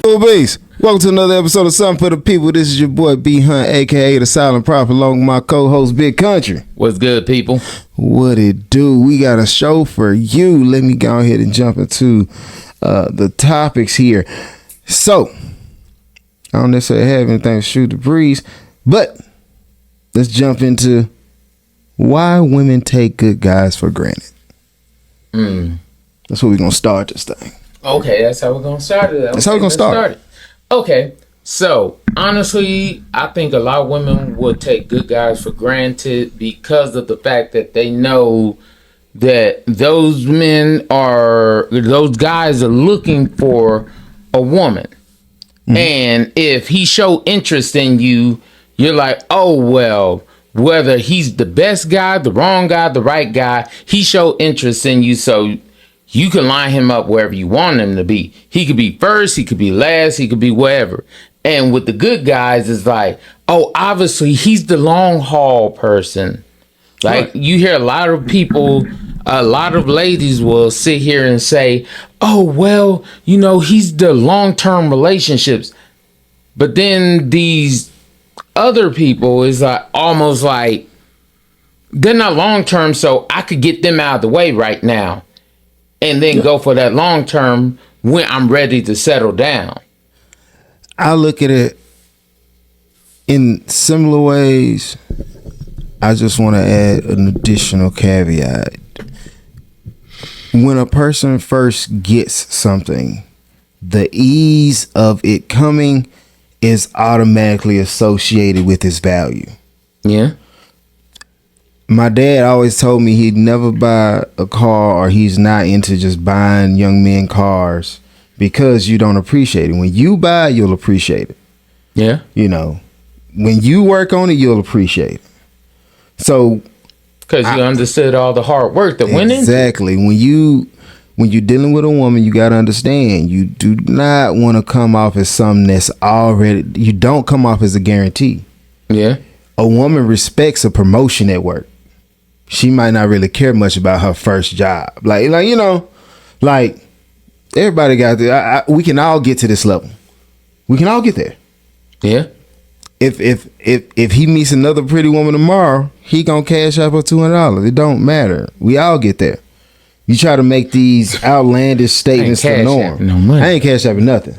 Base. Welcome to another episode of Something for the People. This is your boy B Hunt, aka the Silent Prophet, along with my co-host Big Country. What's good, people? What it do? We got a show for you. Let me go ahead and jump into the topics here. So, I don't necessarily have anything to shoot the breeze, but let's jump into why women take good guys for granted. That's where we're gonna start this thing. Okay, that's how we're gonna start it. That's how we're gonna start it. Okay, so honestly, I think a lot of women would take good guys for granted because of the fact that they know that those guys are looking for a woman. And if he show interest in you, you're like, oh, well, whether he's the best guy, the wrong guy, the right guy, he show interest in you, so you can line him up wherever you want him to be. He could be first, he could be last, he could be wherever. And with the good guys, it's like, oh, obviously he's the long haul person. Like, you hear a lot of people, a lot of ladies will sit here and say, oh, well, you know, he's the long-term relationships. But then these other people is like almost like they're not long-term, so I could get them out of the way right now and then go for that long-term when I'm ready to settle down. I look at it in similar ways. I just want to add an additional caveat. When a person first gets something, the ease of it coming is automatically associated with its value. Yeah. My dad always told me he'd never buy a car, or he's not into just buying young men cars because you don't appreciate it. When you buy, you'll appreciate it. Yeah. You know, when you work on it, you'll appreciate it. So, because you understood all the hard work that went into it. Exactly. When you're dealing with a woman, you got to understand, you do not want to come off as something that's already, you don't come off as a guarantee. Yeah. A woman respects a promotion at work. She might not really care much about her first job. Like you know, like everybody got there. We can all get to this level. We can all get there. Yeah. If he meets another pretty woman tomorrow, he gonna cash out for $200. It don't matter. We all get there. You try to make these outlandish statements the norm. No money. I ain't cash out for nothing.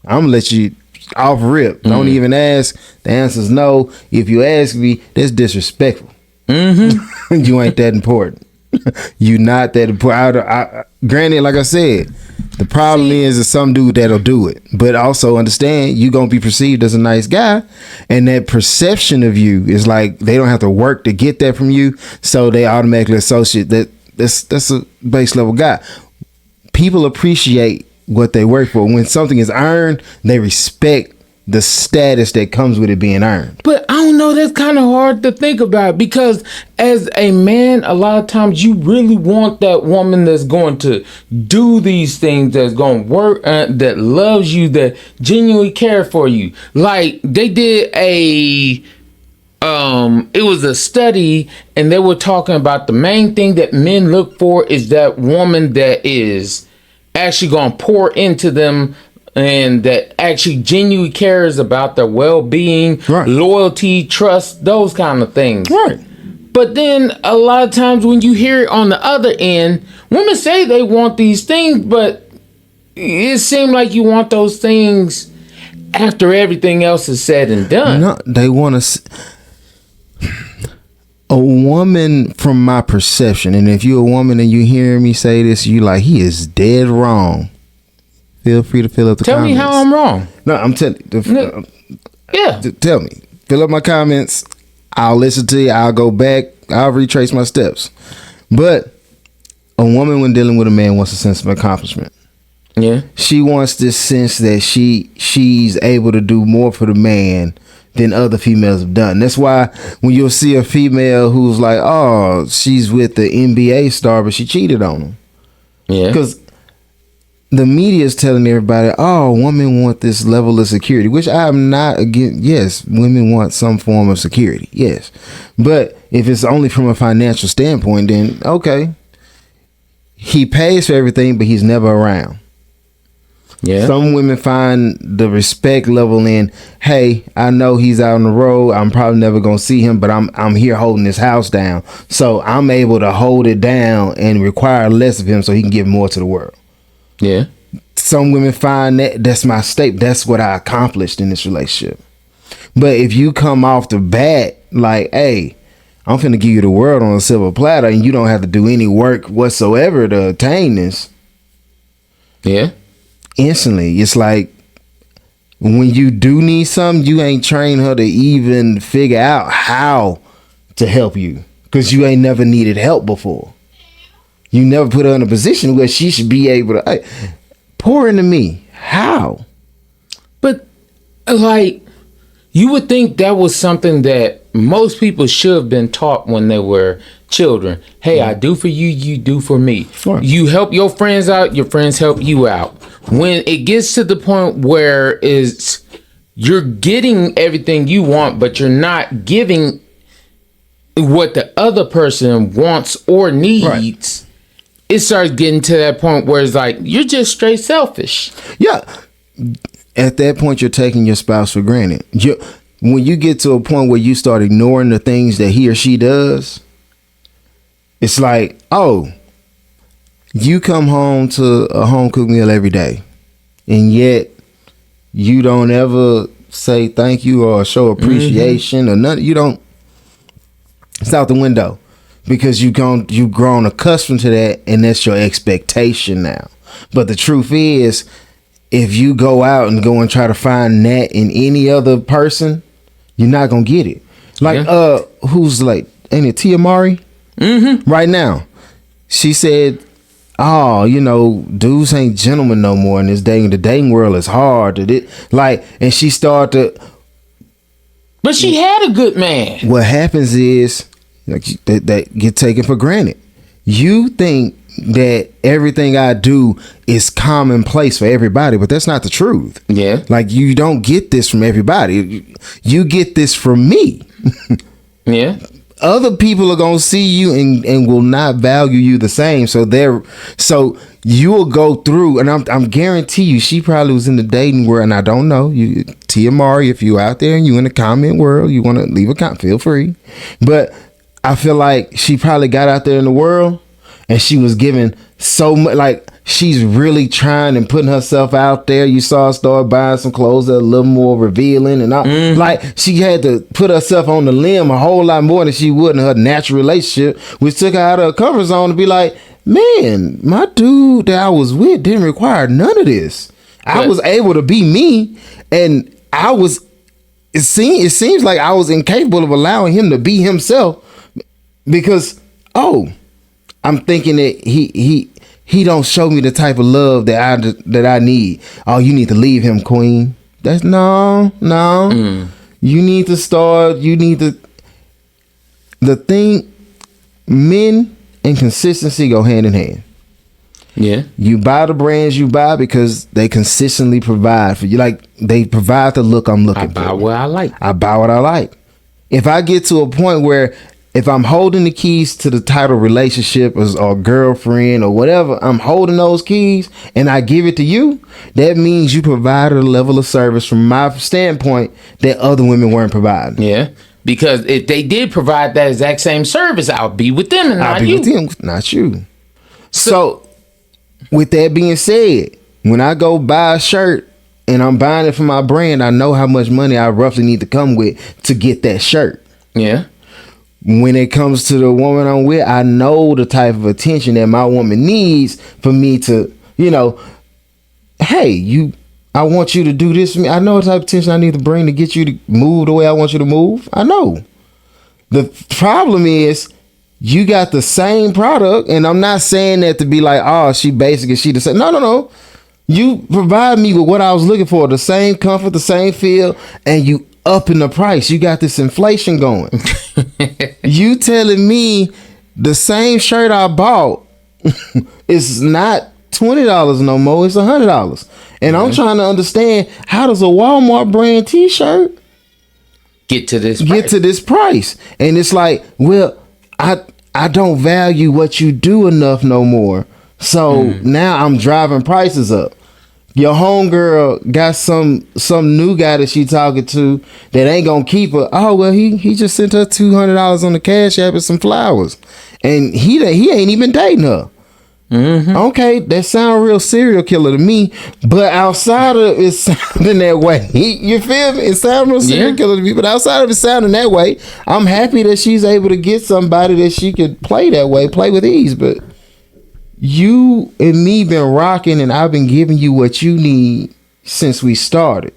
I'm gonna let you off rip. Don't even ask. The answer's no. If you ask me, that's disrespectful. You ain't that important. You not that important. Granted, like I said, the problem is that some dude that'll do it, but also understand you gonna be perceived as a nice guy, and that perception of you is like they don't have to work to get that from you, so they automatically associate that that's a base level guy. People appreciate what they work for. When something is earned, they respect the status that comes with it being earned. But I don't know, that's kind of hard to think about, because as a man, a lot of times you really want that woman that's going to do these things, that's going to work, that loves you, that genuinely care for you. Like they did it was a study, and they were talking about the main thing that men look for is that woman that is actually going to pour into them, and that actually genuinely cares about their well-being, loyalty, trust, those kind of things. Right. But then a lot of times when you hear it on the other end, women say they want these things, but it seems like you want those things after everything else is said and done. No, they want to. A woman, from my perception, and if you're a woman and you hear me say this, you like, he is dead wrong. Feel free to fill up the comments. Tell me how I'm wrong. No, I'm telling you. Yeah. Tell me. Fill up my comments. I'll listen to you. I'll go back. I'll retrace my steps. But a woman, when dealing with a man, wants a sense of accomplishment. Yeah. She wants this sense that she's able to do more for the man than other females have done. That's why when you'll see a female who's like, oh, she's with the NBA star, but she cheated on him. Yeah. Because the media is telling everybody, oh, women want this level of security, which I'm not against. Yes, women want some form of security. Yes. But if it's only from a financial standpoint, then okay. He pays for everything, but he's never around. Yeah. Some women find the respect level in, hey, I know he's out on the road. I'm probably never gonna see him, but I'm here holding this house down. So I'm able to hold it down and require less of him so he can give more to the world. Yeah. Some women find that's my state. That's what I accomplished in this relationship. But if you come off the bat like, hey, I'm finna give you the world on a silver platter and you don't have to do any work whatsoever to attain this. Yeah. Instantly, it's like when you do need something, you ain't trained her to even figure out how to help you because you ain't never needed help before. You never put her in a position where she should be able to, hey, pour into me. How? But like, you would think that was something that most people should have been taught when they were children. Hey, I do for you, you do for me. Sure. You help your friends out, your friends help you out. When it gets to the point where you're getting everything you want, but you're not giving what the other person wants or needs, right, it starts getting to that point where it's like, you're just straight selfish. Yeah. At that point, you're taking your spouse for granted. When you get to a point where you start ignoring the things that he or she does, it's like, oh, you come home to a home cooked meal every day, and yet you don't ever say thank you or show appreciation or nothing. You don't. It's out the window because you've grown accustomed to that, and that's your expectation now. But the truth is, if you go out and try to find that in any other person, you're not gonna get it. Like, who's like, ain't it Tia Mari? Right now, she said, "Oh, dudes ain't gentlemen no more in this dating. The dating world is hard." And she started to. But she had a good man. What happens is, like, that get taken for granted. You think that everything I do is commonplace for everybody, but that's not the truth. Yeah. Like, you don't get this from everybody. You get this from me. Yeah. Other people are gonna see you and will not value you the same. So you will go through, and I'm guarantee you, she probably was in the dating world, and I don't know. Tia Mari, if you out there and you in the comment world, you want to leave a comment, feel free. But I feel like she probably got out there in the world, and she was giving so much, like, she's really trying and putting herself out there. You saw her start buying some clothes that are a little more revealing, and like, she had to put herself on the limb a whole lot more than she would in her natural relationship, which took her out of her comfort zone to be like, man, my dude that I was with didn't require none of this. I was able to be me, and it seems like I was incapable of allowing him to be himself because, I'm thinking that he don't show me the type of love that I need. Oh, you need to leave him, queen. That's no. You need to start. The thing, men and consistency go hand in hand. Yeah. You buy the brands you buy because they consistently provide for you. Like, they provide the look I'm looking for. I buy what I like. I buy what I like. If I get to a point where, if I'm holding the keys to the title relationship or girlfriend or whatever, I'm holding those keys and I give it to you, that means you provided a level of service from my standpoint that other women weren't providing. Yeah. Because if they did provide that exact same service, I'll be with them and not you. With them, not you. So with that being said, when I go buy a shirt and I'm buying it for my brand, I know how much money I roughly need to come with to get that shirt. Yeah. When it comes to the woman I'm with, I know the type of attention that my woman needs for me to, hey, I want you to do this for me. I know the type of attention I need to bring to get you to move the way I want you to move. I know. The problem is, you got the same product, and I'm not saying that to be like, oh, she the same. No. You provide me with what I was looking for, the same comfort, the same feel, and you up in the price. You got this inflation going. You telling me the same shirt I bought is not $20 no more, it's $100. And I'm trying to understand, how does a Walmart brand t-shirt get to this price? And it's like, well, I don't value what you do enough no more. So now I'm driving prices up. Your homegirl got some new guy that she talking to that ain't gonna keep her. Oh well, he just sent her $200 on the Cash App and some flowers, and he ain't even dating her. Mm-hmm. Okay, that sound real serial killer to me, but outside of it sounding that way, you feel me? It sounds real serial killer to me, but outside of it sounding that way, I'm happy that she's able to get somebody that she could play that way, play with ease. But you and me been rocking, and I've been giving you what you need since we started.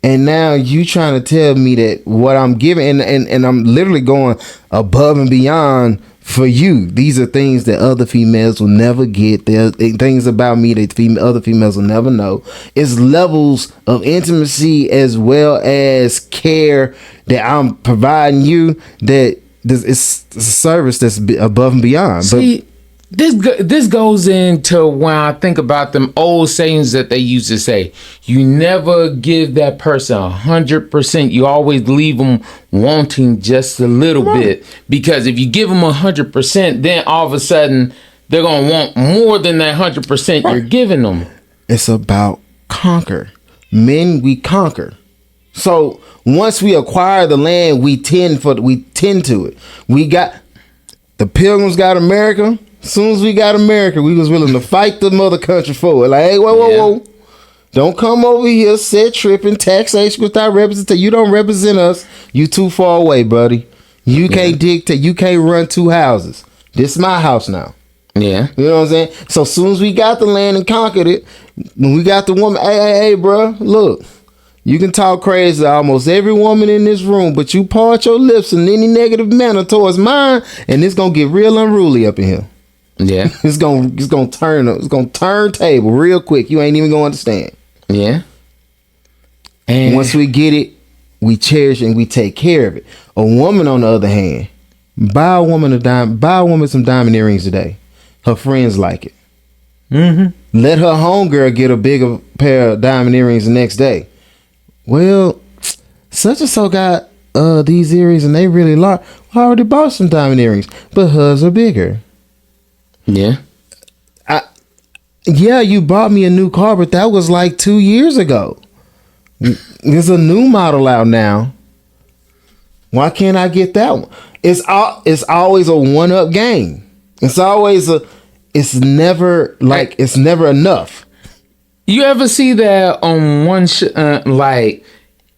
And now you trying to tell me that what I'm giving, and I'm literally going above and beyond for you. These are things that other females will never get. There things about me that other females will never know. It's levels of intimacy as well as care that I'm providing you. That it's a service that's above and beyond. See, this goes into when I think about them old sayings that they used to say. You never give that person 100%. You always leave them wanting just a little bit, because if you give them 100%, then all of a sudden they're gonna want more than that 100% you're giving them. It's about conquer. Men, we conquer. So once we acquire the land, we tend to it. We got the Pilgrims got America. As soon as we got America, we was willing to fight the mother country for it. Like, hey, whoa. Don't come over here, set tripping, taxation without representation. You don't represent us. You too far away, buddy. You can't dictate. You can't run two houses. This is my house now. Yeah. You know what I'm saying? So as soon as we got the land and conquered it, when we got the woman, hey, bro, look. You can talk crazy to almost every woman in this room, but you part your lips in any negative manner towards mine, and it's gonna get real unruly up in here. Yeah. It's gonna turn table real quick. You ain't even gonna understand. Yeah. And once we get it, we cherish it and we take care of it. A woman, on the other hand, buy a woman some diamond earrings today. Her friends like it. Mm-hmm. Let her homegirl get a bigger pair of diamond earrings the next day. Well, such and so got these earrings and they really like. I already bought some diamond earrings, but hers are bigger. Yeah. Yeah, you bought me a new car, but that was like 2 years ago. There's a new model out now. Why can't I get that one? It's always a one-up game. It's never enough. You ever see that on one like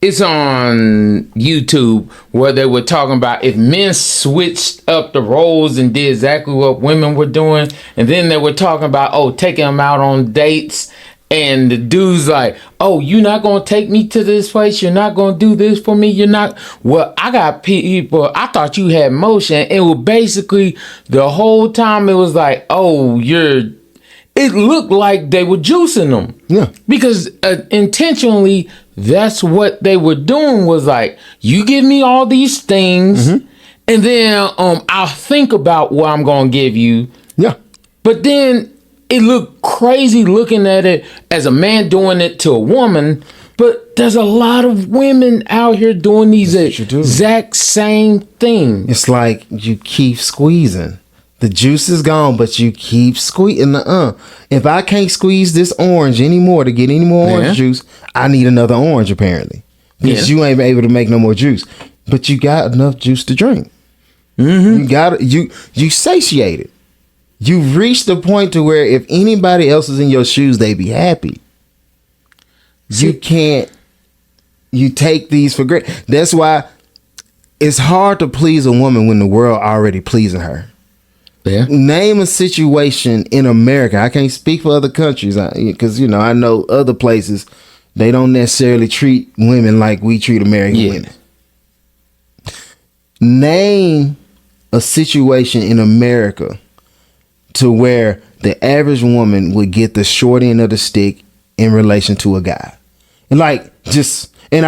it's on YouTube where they were talking about if men switched up the roles and did exactly what women were doing, and then they were talking about taking them out on dates, and the dude's like, you're not gonna take me to this place, you're not gonna do this for me, you're not. Well, I got people, I thought you had motion. It was basically the whole time it was like, it looked like they were juicing them. Yeah. Because intentionally, that's what they were doing, was like, you give me all these things, and then I'll think about what I'm going to give you. Yeah. But then it looked crazy looking at it as a man doing it to a woman. But there's a lot of women out here doing these exact same thing. It's like you keep squeezing. The juice is gone, but you keep squeezing. If I can't squeeze this orange anymore to get any more orange juice, I need another orange apparently. Because you ain't able to make no more juice. But you got enough juice to drink. Mm-hmm. You satiated. You've reached the point to where if anybody else is in your shoes, they be happy. You take these for granted. That's why it's hard to please a woman when the world already pleasing her. Yeah. Name a situation in America. I can't speak for other countries because I know other places they don't necessarily treat women like we treat American women. Name a situation in America to where the average woman would get the short end of the stick in relation to a guy. And I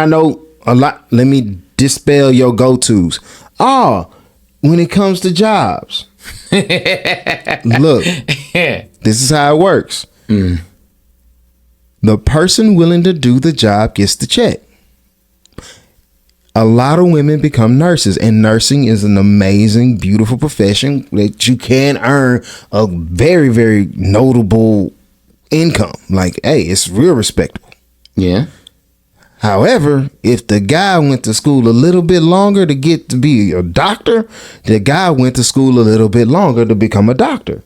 know a lot. Let me dispel your go-tos. When it comes to jobs. Look, this is how it works. The person willing to do the job gets the check. A lot of women become nurses, and nursing is an amazing, beautiful profession that you can earn a very, very notable income. Like, hey, it's real respectable. Yeah. However, if the guy went to school a little bit longer to get to be a doctor, the guy went to school a little bit longer to become a doctor.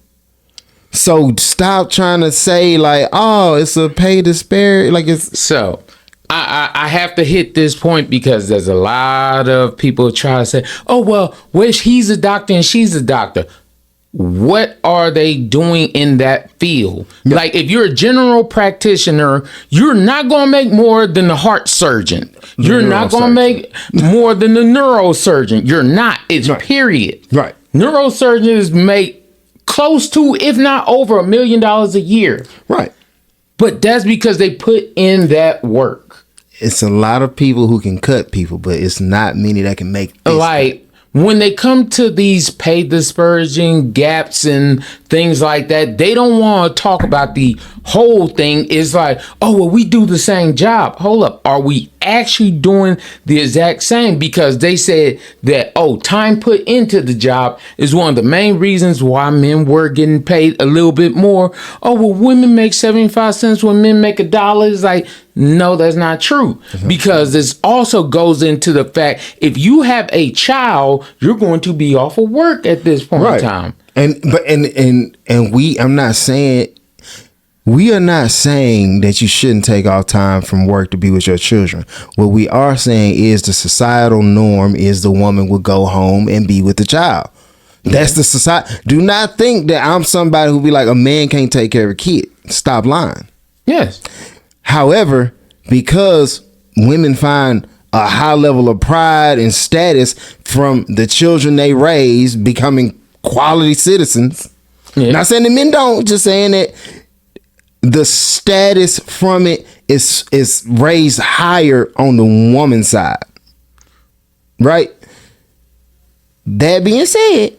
So stop trying to say like, oh, it's a pay disparity. Like it's so. I have to hit this point because there's a lot of people try to say, oh, well, he's a doctor and she's a doctor. What are they doing in that field? Yep. Like if you're a general practitioner, you're not going to make more than the heart surgeon. You're not going to make more than the neurosurgeon. You're not. It's right. Period. Right. Neurosurgeons make close to, if not over $1 million a year. Right. But that's because they put in that work. It's a lot of people who can cut people, but it's not many that can make this. Like when they come to these pay dispersion gaps and things like that, they don't want to talk about the whole thing. It's like, oh, well, we do the same job. Hold up. Are we actually doing the exact same? Because they said that, oh, time put into the job is one of the main reasons why men were getting paid a little bit more. Oh, well, women make 75 cents when men make $1. It's like, no, that's not true. Because this also goes into the fact if you have a child, you're going to be off of work at this point in time. We are not saying that you shouldn't take off time from work to be with your children. What we are saying is the societal norm is the woman will go home and be with the child. That's the society. Do not think that I'm somebody who be like a man can't take care of a kid. Stop lying. Yes. However, because women find a high level of pride and status from the children they raise becoming quality citizens. Yeah. Not saying that men don't, just saying that the status from it is raised higher on the woman's side. Right? That being said,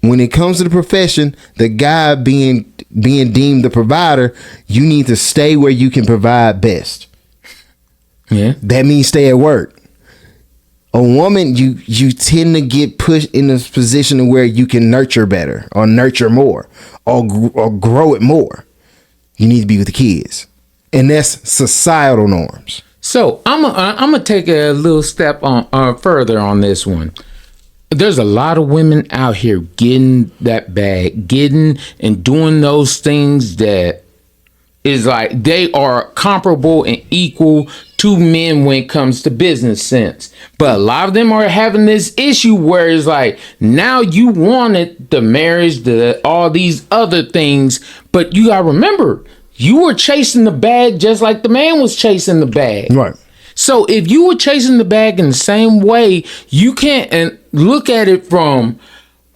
when it comes to the profession, the guy being deemed the provider, you need to stay where you can provide best. Yeah. That means stay at work. A woman, you tend to get pushed in this position where you can nurture better or nurture more or grow it more. You need to be with the kids. And that's societal norms. So I'm gonna take a little step on further on this one. There's a lot of women out here getting that bag, getting and doing those things that is like they are comparable and equal to men when it comes to business sense. But a lot of them are having this issue where it's like, now you wanted the marriage, all these other things, but you gotta remember, you were chasing the bag just like the man was chasing the bag. Right. So if you were chasing the bag in the same way, you can't and look at it from,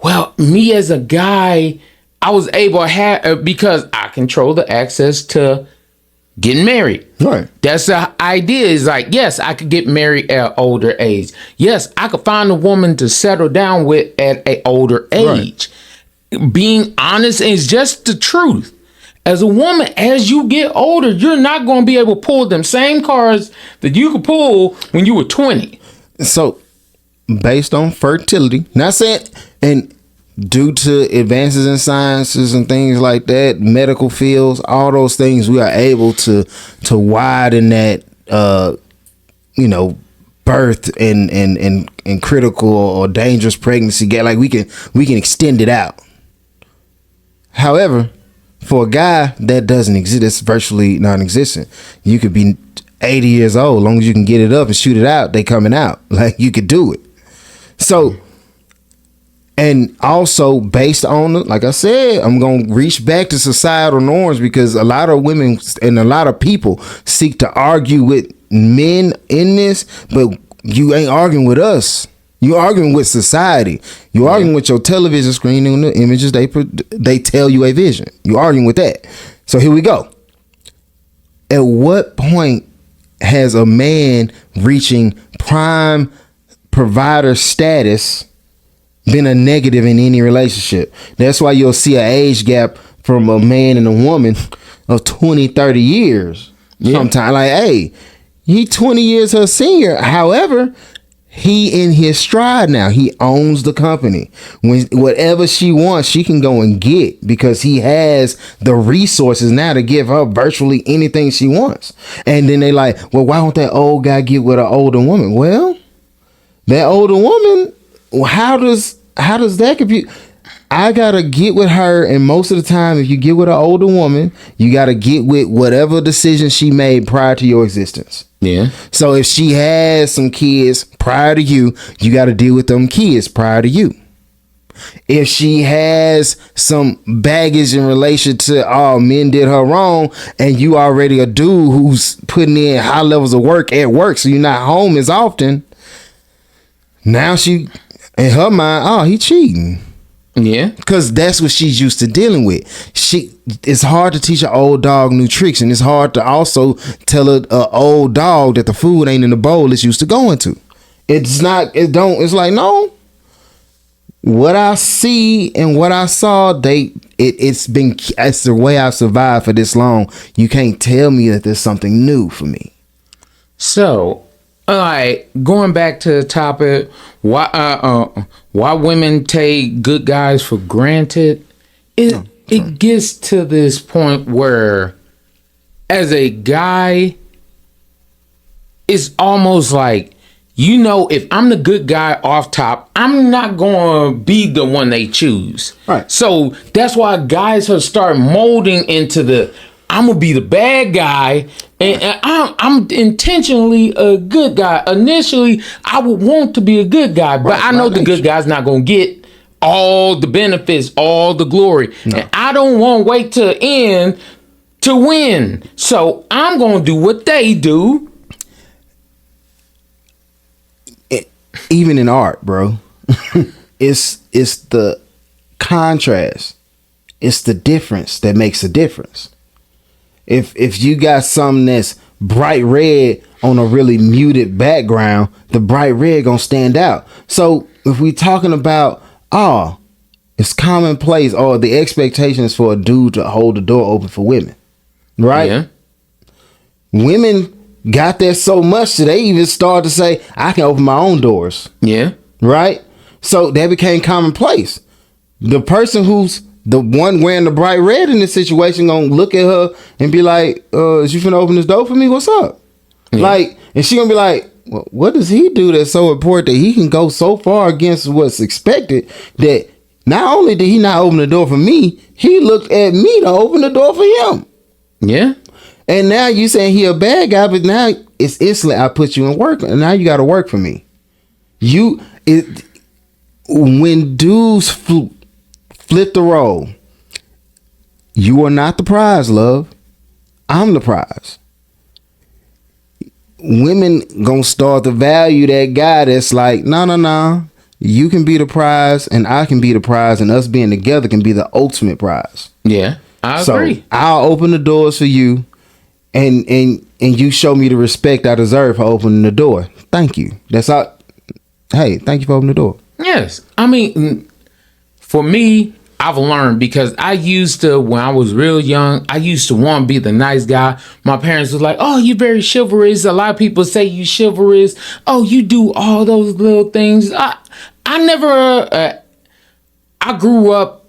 well, me as a guy, I was able to have, because I control the access to getting married. Right. That's the idea. Is like, yes, I could get married at an older age. Yes, I could find a woman to settle down with at an older age. Right. Being honest is just the truth. As a woman, as you get older, you're not going to be able to pull them same cars that you could pull when you were 20. So, based on fertility, not saying, and due to advances in sciences and things like that, medical fields, all those things, we are able to widen that, birth and critical or dangerous pregnancy gap. Like we can extend it out. However, for a guy, that doesn't exist. It's virtually non-existent. You could be 80 years old, as long as you can get it up and shoot it out, they coming out. Like you could do it. So, and also based on, like I said, I'm going to reach back to societal norms, because a lot of women and a lot of people seek to argue with men in this, but you ain't arguing with us. You're arguing with society. You're arguing with your television screen and the images they tell you a vision. You're arguing with that. So here we go. At what point has a man reaching prime provider status been a negative in any relationship? That's why you'll see an age gap from a man and a woman of 20, 30 years. Yeah. Sometimes like, hey, he 20 years her senior. However, he in his stride now. He owns the company. When whatever she wants, she can go and get, because he has the resources now to give her virtually anything she wants. And then they like, well, why don't that old guy get with an older woman? Well, that older woman, how does that compute? I gotta get with her, and most of the time, if you get with an older woman, you gotta get with whatever decision she made prior to your existence. Yeah. So if she has some kids prior to you, you gotta deal with them kids prior to you. If she has some baggage in relation to, oh, men did her wrong, and you already a dude who's putting in high levels of work at work, so you're not home as often. Now she, in her mind, oh, he cheating. Yeah, because that's what she's used to dealing with. It's hard to teach an old dog new tricks, and it's hard to also tell a old dog that the food ain't in the bowl it's used to going to. It's like, no. What I see and what I saw, it's the way I've survived for this long. You can't tell me that there's something new for me. So, all right, going back to the topic, why women take good guys for granted? It gets to this point where, as a guy, it's almost like, if I'm the good guy off top, I'm not going to be the one they choose. Right. So that's why guys have started molding into I'm going to be the bad guy, and I'm intentionally a good guy. Initially, I would want to be a good guy, but I know the good guy's not going to get all the benefits, all the glory. No. And I don't want to wait to the end to win. So I'm going to do what they do. Even in art, bro, it's the contrast. It's the difference that makes a difference. If you got something that's bright red on a really muted background, the bright red gonna stand out. So if we talking about, it's commonplace, or the expectation is for a dude to hold the door open for women, right? Yeah. Women got that so much that they even started to say, I can open my own doors. Yeah. Right? So that became commonplace. The person who's the one wearing the bright red in this situation gonna look at her and be like, is you finna open this door for me? What's up? Yeah. Like, and she gonna be like, well, what does he do that's so important that he can go so far against what's expected that not only did he not open the door for me, he looked at me to open the door for him. Yeah. And now you saying he a bad guy, but now it's instantly I put you in work, and now you got to work for me. When dudes flip the role, you are not the prize, love. I'm the prize. Women gonna start to value that guy that's like, no. You can be the prize, and I can be the prize, and us being together can be the ultimate prize. Yeah, I agree. So I'll open the doors for you. And you show me the respect I deserve for opening the door. Thank you. That's all. Hey, thank you for opening the door. Yes. I mean, for me, I've learned, because I used to, when I was real young, I used to want to be the nice guy. My parents was like, oh, you're very chivalrous. A lot of people say you chivalrous. Oh, you do all those little things. I never, I grew up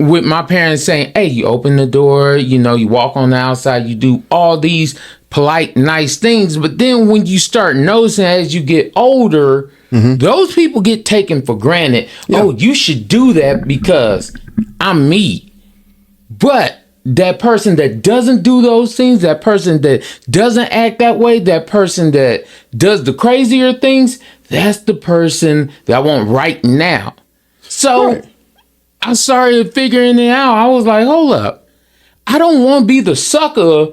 with my parents saying, hey, you open the door, you walk on the outside, you do all these polite, nice things. But then when you start noticing as you get older, those people get taken for granted. Yeah. Oh, you should do that because I'm me. But that person that doesn't do those things, that person that doesn't act that way, that person that does the crazier things, that's the person that I want right now. So right. I started figuring it out. I was like, hold up. I don't want to be the sucker.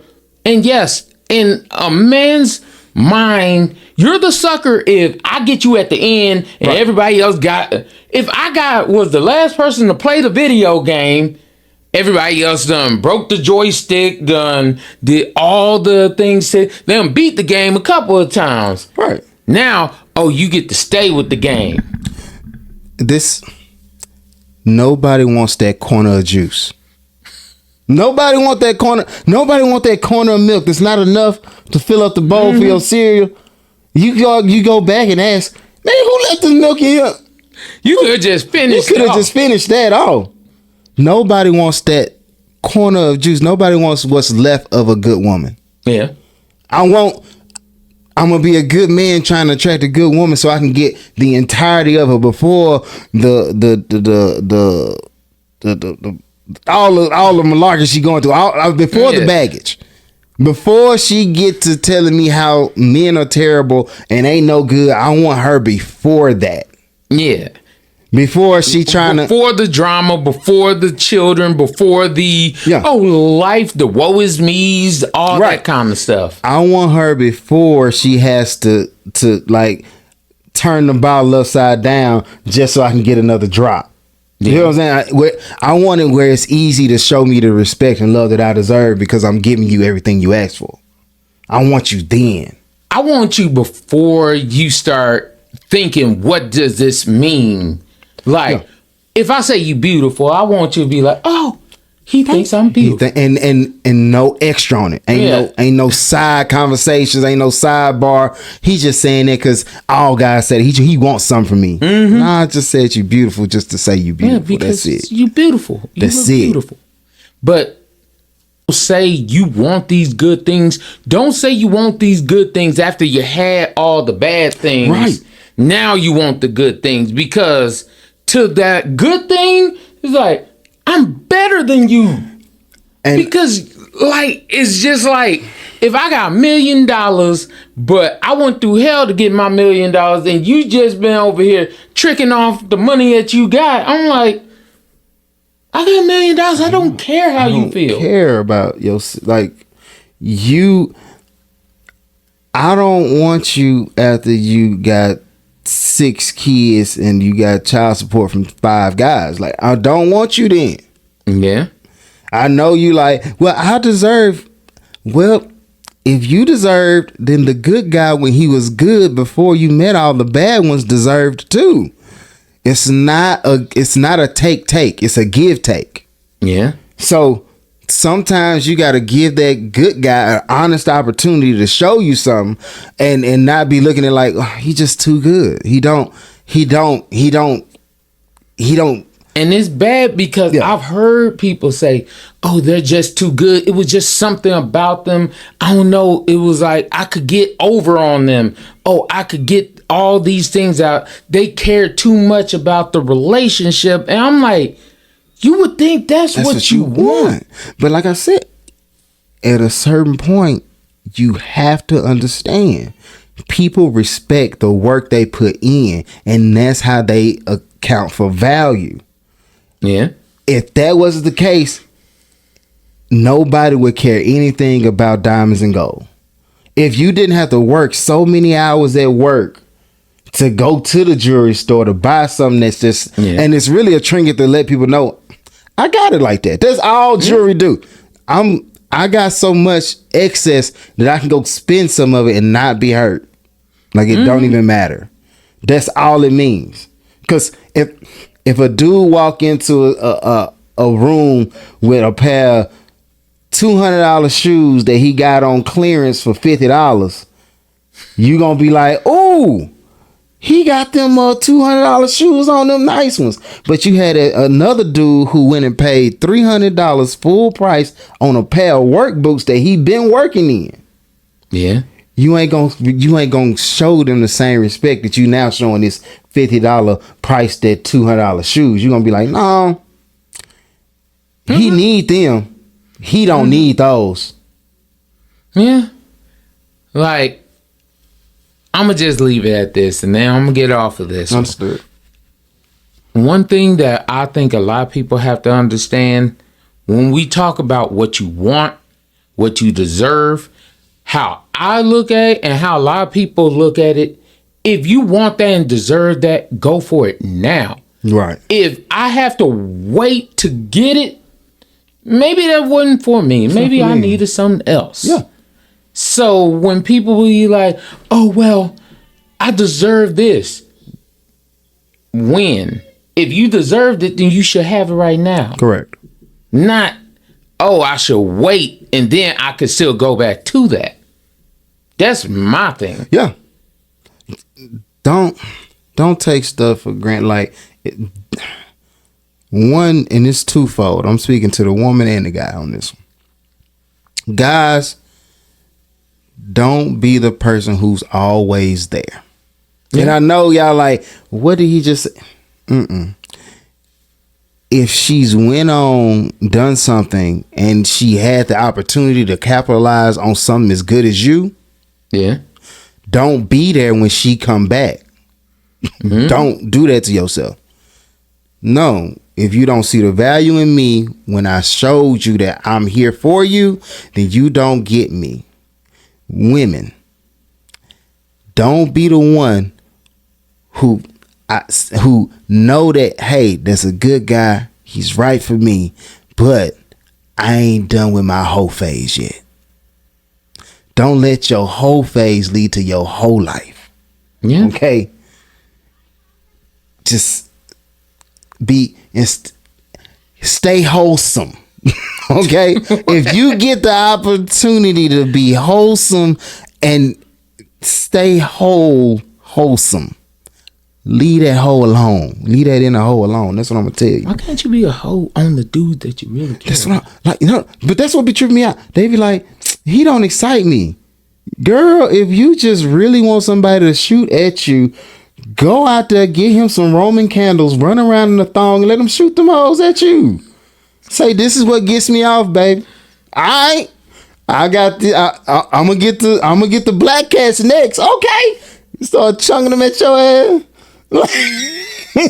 And yes, in a man's mind, you're the sucker if I get you at the end and right. Everybody else if I was the last person to play the video game, everybody else done broke the joystick, done did all the things, they done beat the game a couple of times. Right. Now, you get to stay with the game. Nobody wants that corner of juice. Nobody want that corner. Nobody want that corner of milk. That's not enough to fill up the bowl for your cereal. You go back and ask, cut the milk in here. You could just finish. You could have just finished that off. Nobody wants that corner of juice. Nobody wants what's left of a good woman. Yeah. I'm gonna be a good man trying to attract a good woman so I can get the entirety of her before the all the malarkey she going through. Before the baggage. Before she get to telling me how men are terrible and ain't no good, I want her before that. Yeah. Before she trying to... Before the drama, before the children, before the... Yeah. Life, the woe is me's, all that kind of stuff. I want her before she has to like turn the bottle upside down just so I can get another drop. You know what I'm saying? I want it where it's easy to show me the respect and love that I deserve because I'm giving you everything you asked for. I want you then. I want you before you start thinking, what does this mean? Like, if I say you beautiful, I want you to be like, oh, he thinks I'm beautiful. And no extra on it. Ain't no side conversations. Ain't no sidebar. He's just saying that because all guys said he wants something from me. Mm-hmm. Nah, I just said you beautiful just to say you beautiful. That's it. You beautiful. That's it. Beautiful. But say you want these good things. Don't say you want these good things after you had all the bad things. Right. Now you want the good things because to that good thing, it's like, I'm better than you. And because like it's just like if I got $1 million, but I went through hell to get my $1 million and you just been over here tricking off the money that you got. I'm like, I got $1 million. I don't care how you feel. Care about your like you. I don't want you after you got 6 kids and you got child support from 5 guys. Like, I don't want you then. Yeah. I know you like, well, I deserve. Well, if you deserved, then the good guy when he was good before you met all the bad ones deserved too. It's not a take. It's a give-take. Yeah. So sometimes you got to give that good guy an honest opportunity to show you something and not be looking at like, oh, he just too good. He don't. And it's bad because I've heard people say, oh, they're just too good. It was just something about them. I don't know. It was like I could get over on them. Oh, I could get all these things out. They care too much about the relationship. And I'm like, you would think that's what you want. But like I said, at a certain point, you have to understand people respect the work they put in, and that's how they account for value. Yeah. If that wasn't the case, nobody would care anything about diamonds and gold. If you didn't have to work so many hours at work to go to the jewelry store to buy something that's just, and it's really a trinket to let people know, I got it like that. That's all jewelry do. I got so much excess that I can go spend some of it and not be hurt. Like it don't even matter. That's all it means. Because if a dude walk into a room with a pair of $200 shoes that he got on clearance for $50, you gonna be like, "Ooh, he got them $200 shoes on, them nice ones." But you had another dude who went and paid $300 full price on a pair of work boots that he been working in. Yeah. You ain't gonna show them the same respect that you now showing this $50 price that $200 shoes. You gonna be like, no, he need them. He don't need those. Yeah. Like, I'm gonna just leave it at this, and then I'm gonna get off of this. Understood. One thing that I think a lot of people have to understand when we talk about what you want, what you deserve, how I look at it and how a lot of people look at it, if you want that and deserve that, go for it now. Right. If I have to wait to get it, maybe that wasn't for me. Maybe I needed something else. Yeah. So when people be like, oh, well, I deserve this. When? If you deserved it, then you should have it right now. Correct. Not, oh, I should wait and then I could still go back to that. That's my thing. Yeah. Don't Don't take stuff for granted. Like, one, and it's twofold. I'm speaking to the woman and the guy on this one. Guys, don't be the person who's always there. Yeah. And I know y'all like, what did he just say? If she's went on, done something, and she had the opportunity to capitalize on something as good as you, yeah, don't be there when she come back. Don't do that to yourself. No, if you don't see the value in me when I showed you that I'm here for you, then you don't get me. Women, don't be the one who know that, hey, that's a good guy, he's right for me, but I ain't done with my whole phase yet. Don't let your whole phase lead to your whole life. Yeah. Okay? Just be stay wholesome. Okay? If you get the opportunity to be wholesome and stay wholesome, leave that hoe alone. Leave that in a hoe alone. That's what I'm gonna tell you. Why can't you be a hoe on the dude that you really care? That's what but that's what be tripping me out. They be like, he don't excite me. Girl, if you just really want somebody to shoot at you, go out there, get him some Roman candles, run around in a thong, and let him shoot them hoes at you. Say, this is what gets me off, baby. I got the I'm gonna get the black cats next. Okay. You start chunking them at your ass.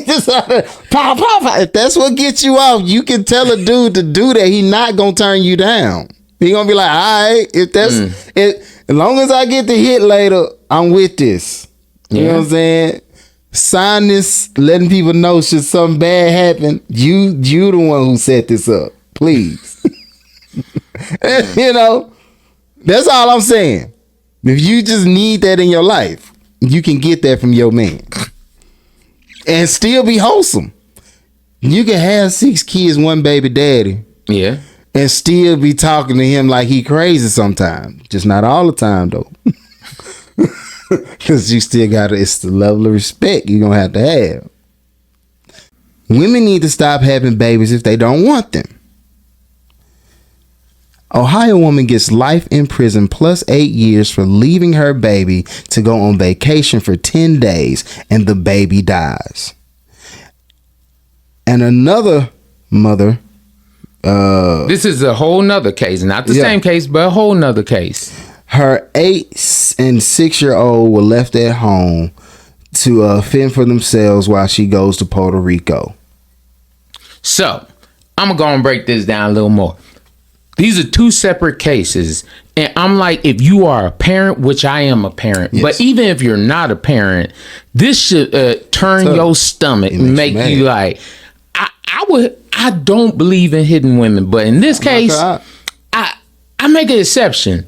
Just pow, pow, pow. If that's what gets you off, you can tell a dude to do that. He not gonna turn you down. He gonna be like, all right, if that's it, as long as I get the hit later, I'm with this. You know what I'm saying? Sign this, letting people know should something bad happen. You the one who set this up. Please. You know, that's all I'm saying. If you just need that in your life, you can get that from your man. And still be wholesome. You can have 6 kids, 1 baby daddy. Yeah. And still be talking to him like he crazy sometimes. Just not all the time though. Because you still it's the level of respect you're going to have. Women need to stop having babies if they don't want them. Ohio woman gets life in prison plus 8 years for leaving her baby to go on vacation for 10 days and the baby dies. And another mother. This is a whole nother case. Not the same case, but a whole nother case. Her 8 and 6-year-old were left at home to fend for themselves while she goes to Puerto Rico. So, I'm going to go and break this down a little more. These are 2 separate cases. And I'm like, if you are a parent, which I am a parent, but even if you're not a parent, this should turn your stomach and make you like, I don't believe in hidden women. But in this case, I make an exception.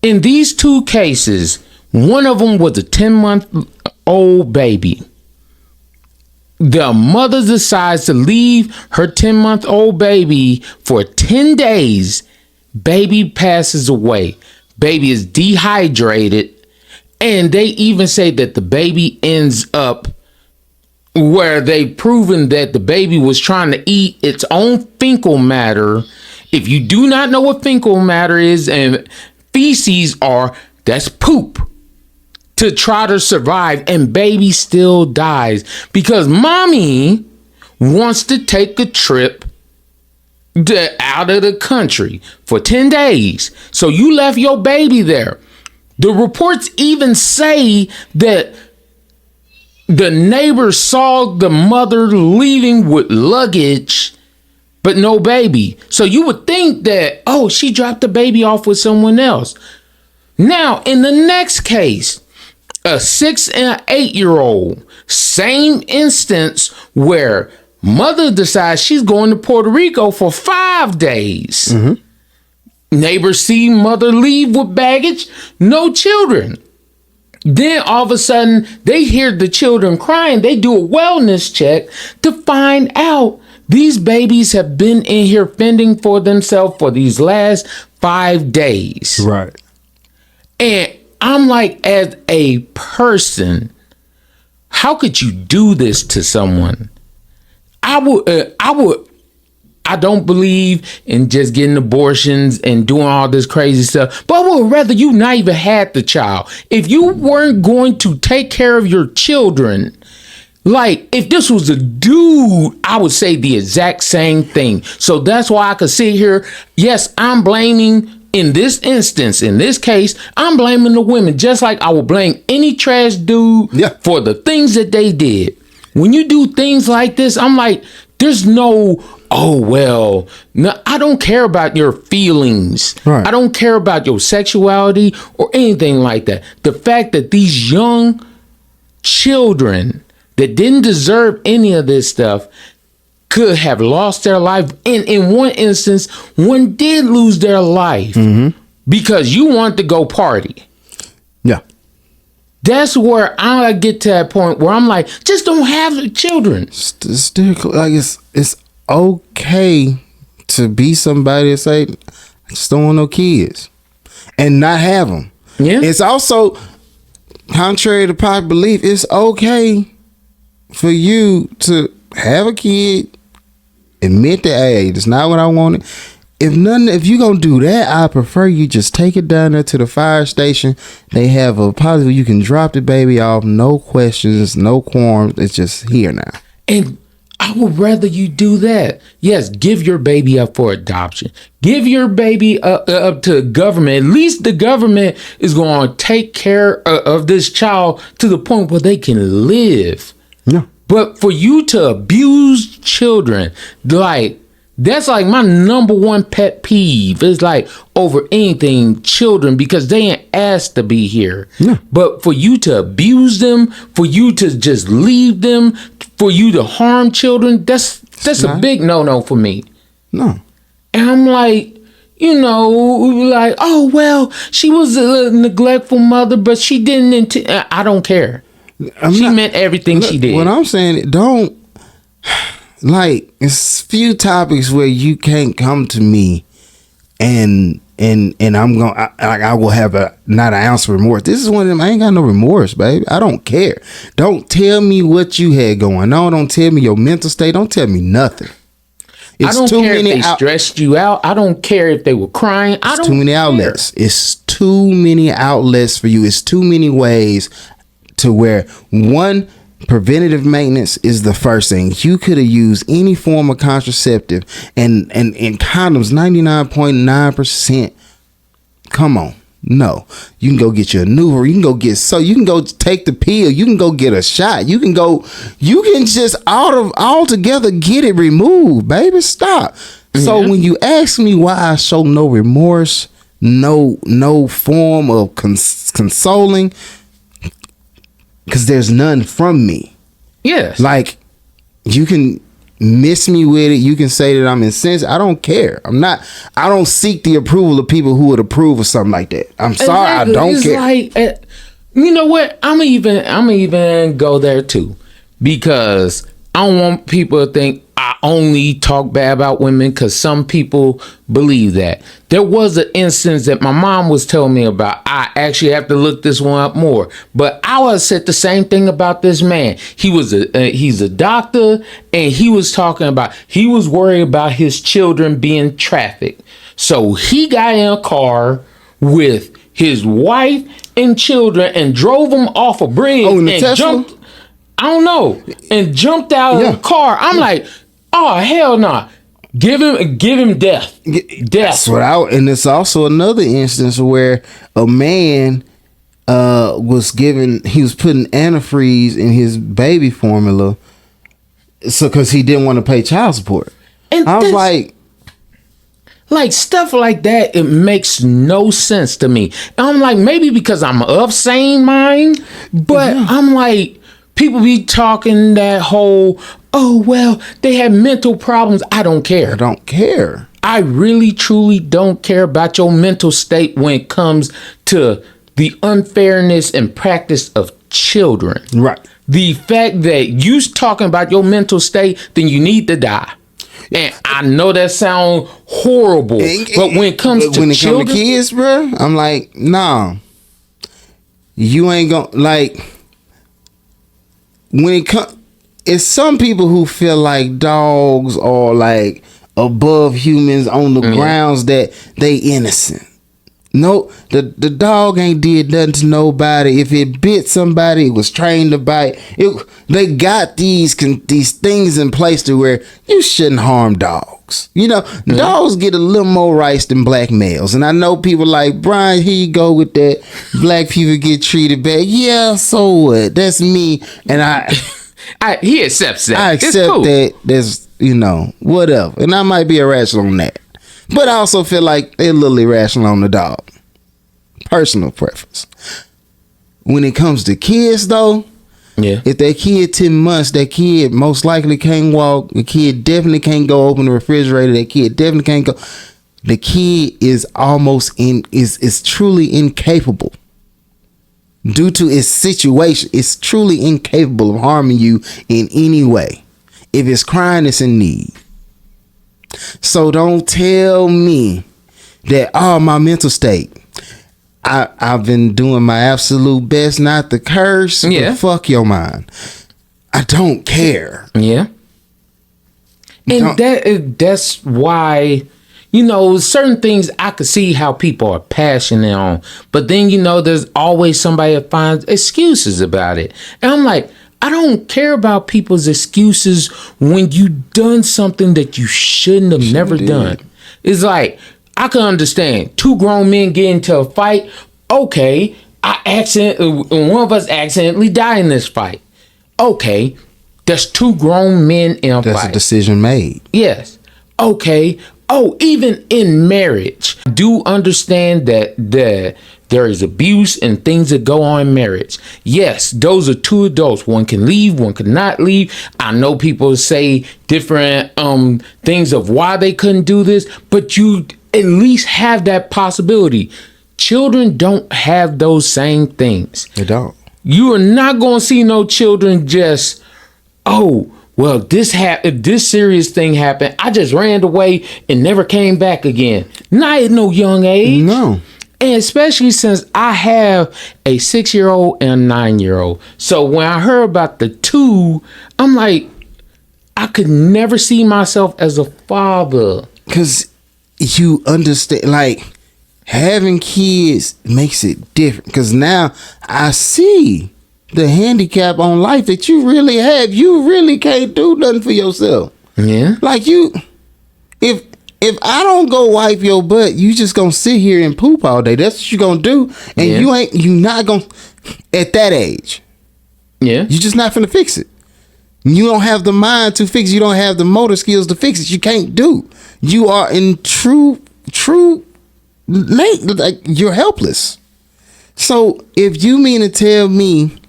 In these 2 cases, one of them was a 10-month-old baby. The mother decides to leave her 10-month-old baby for 10 days. Baby passes away. Baby is dehydrated. And they even say that the baby ends up where they've proven that the baby was trying to eat its own fecal matter. If you do not know what fecal matter is and feces are, that's poop, to try to survive, and baby still dies because mommy wants to take a trip out of the country for 10 days. So you left your baby there. The reports even say that the neighbors saw the mother leaving with luggage, but no baby. So you would think that, oh, she dropped the baby off with someone else. Now, in the next case, a 6 and 8-year-old, same instance where mother decides she's going to Puerto Rico for 5 days. Mm-hmm. Neighbors see mother leave with baggage, no children. Then all of a sudden, they hear the children crying. They do a wellness check to find out these babies have been in here fending for themselves for these last 5 days. Right. And I'm like, as a person, how could you do this to someone? I don't believe in just getting abortions and doing all this crazy stuff, but I would rather you not even had the child. If you weren't going to take care of your children, like if this was a dude, I would say the exact same thing. So that's why I could sit here. Yes, I'm blaming, in this instance, in this case, I'm blaming the women, just like I would blame any trash dude for the things that they did. When you do things like this, I'm like, there's no, oh, well, no, I don't care about your feelings. Right. I don't care about your sexuality or anything like that. The fact that these young children that didn't deserve any of this stuff could have lost their life. And in one instance, one did lose their life because you want to go party. Yeah. That's where I get to that point where I'm like, just don't have the children. Like it's okay to be somebody and say, I just don't want no kids, and not have them. Yeah. It's also contrary to popular belief. It's okay for you to have a kid, admit that, hey, that's not what I wanted. If you gonna do that, I prefer you just take it down there to the fire station. They have a positive, you can drop the baby off, no questions, no qualms. It's just here now. And I would rather you do that. Yes, give your baby up for adoption. Give your baby up to the government. At least the government is going to take care of this child to the point where they can live. Yeah. But for you to abuse children, like, that's like my number one pet peeve. It's like over anything, children, because they ain't asked to be here. Yeah. But for you to abuse them, for you to just leave them, for you to harm children, that's a big no for me. No. And I'm like, like, oh, well, she was a neglectful mother, but she didn't. I don't care. She meant everything she did. What I'm saying, don't. Like, it's few topics where you can't come to me and I'm gonna I will have not an ounce of remorse. This is one of them. I ain't got no remorse, baby. I don't care. Don't tell me what you had going on. Don't tell me your mental state. Don't tell me nothing. I don't care if they stressed you out. I don't care if they were crying. It's too many outlets. It's too many outlets for you. It's too many ways to where one. Preventative maintenance is the first thing. You could have used any form of contraceptive and condoms 99.9%. Come on. No. You can go get you a new one. You can go take the pill. You can go get a shot. You can just altogether get it removed, baby. Stop. Mm-hmm. So when you ask me why I show no remorse, no form of consoling, because there's none from me. Yes. Like, you can miss me with it. You can say that I'm insensitive. I don't care. I don't seek the approval of people who would approve of something like that. I'm sorry. Exactly. I don't care. Like, you know what? I'm even go there too, because I don't want people to think I only talk bad about women, because some people believe that. There was an instance that my mom was telling me about. I actually have to look this one up more. But I was said the same thing about this man. He's a doctor, and he was talking about, he was worried about his children being trafficked. So he got in a car with his wife and children and drove them off a bridge and jumped. I don't know. And jumped out of the car. I'm like, oh, hell no. Nah. Give him death. Death. And it's also another instance where a man he was putting antifreeze in his baby formula, so because he didn't want to pay child support. And I was like stuff like that, it makes no sense to me. And I'm like, maybe because I'm of sane mind, but I'm like, people be talking that whole, oh, well, they have mental problems. I don't care. I don't care. I really, truly don't care about your mental state when it comes to the unfairness and practice of children. Right. The fact that you talking about your mental state, then you need to die. And I know that sounds horrible, but when it comes to children, kids, bro, I'm like, nah, you ain't gonna, like, when it comes, it's some people who feel like dogs are like above humans on the grounds that they innocent. No, the dog ain't did nothing to nobody. If it bit somebody, it was trained to bite. They got these things in place to where you shouldn't harm dogs. You know, dogs get a little more rights than black males. And I know people like, Bryant, here you go with that. Black people get treated bad. Yeah, so what? That's me. And he accepts that. I accept that. That's, you know, whatever. And I might be irrational on that. But I also feel like they're a little irrational on the dog. Personal preference. When it comes to kids, though, if that kid 10 months, that kid most likely can't walk. The kid definitely can't go open the refrigerator. That kid definitely can't go. The kid is is truly incapable. Due to its situation, it's truly incapable of harming you in any way. If it's crying, it's in need. So don't tell me that, my mental state. I've been doing my absolute best not to curse. But fuck your mind. I don't care. Yeah. And that's why, you know, certain things I could see how people are passionate on. But then, you know, there's always somebody that finds excuses about it. And I'm like, I don't care about people's excuses when you done something that you shouldn't have never done. It's like, I can understand 2 grown men get into a fight. Okay, one of us accidentally die in this fight. Okay, there's 2 grown men in a fight. That's a decision made. Yes. Okay. Oh, even in marriage, I do understand that there is abuse and things that go on in marriage. Yes, those are 2 adults. One can leave, one cannot leave. I know people say different things of why they couldn't do this, but you at least have that possibility. Children don't have those same things. They don't. You are not going to see no children just, well, this serious thing happened. I just ran away and never came back again. Not at no young age. No. And especially since I have a 6-year-old and a 9-year-old. So when I heard about the 2, I'm like, I could never see myself as a father. Because you understand, like, having kids makes it different. Because now I see the handicap on life that you really have. You really can't do nothing for yourself. Yeah. Like if I don't go wipe your butt, you just gonna sit here and poop all day. That's what you gonna do. And you not gonna, at that age. Yeah. You just not finna fix it. You don't have the mind to fix it. You don't have the motor skills to fix it. You can't do. You are in true, like, you're helpless. So if you mean to tell me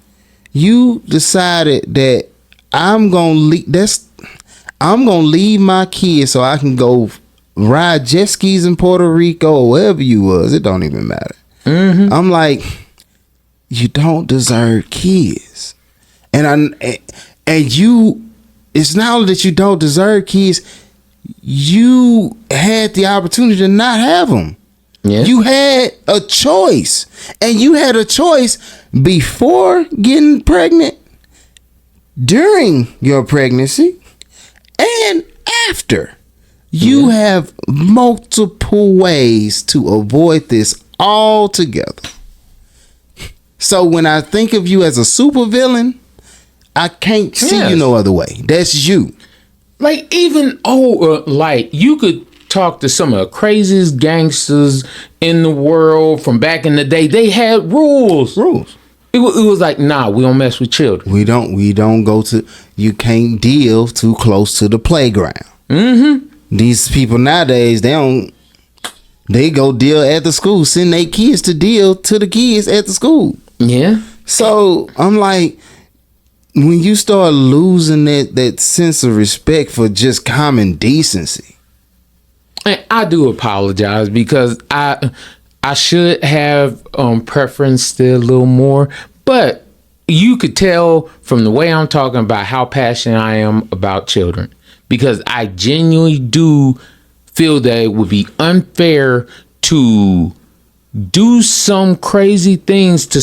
you decided that I'm gonna leave my kids so I can go ride jet skis in Puerto Rico or wherever you was, it don't even matter. Mm-hmm. I'm like, you don't deserve kids. And you, it's not only that you don't deserve kids, you had the opportunity to not have them. Yeah. You had a choice, and you had a choice before getting pregnant, during your pregnancy, and after. You have multiple ways to avoid this altogether. So when I think of you as a supervillain, I can't see you no other way. That's you. Like, even like, you could talk to some of the craziest gangsters in the world from back in the day. They had rules. It was like, nah, we don't mess with children. We don't go to, you can't deal too close to the playground. Mm-hmm. These people nowadays, they go deal at the school, send their kids to deal to the kids at the school. Yeah. So I'm like, when you start losing that sense of respect for just common decency. And I do apologize because I should have preferenced it a little more, but you could tell from the way I'm talking about how passionate I am about children, because I genuinely do feel that it would be unfair to do some crazy things to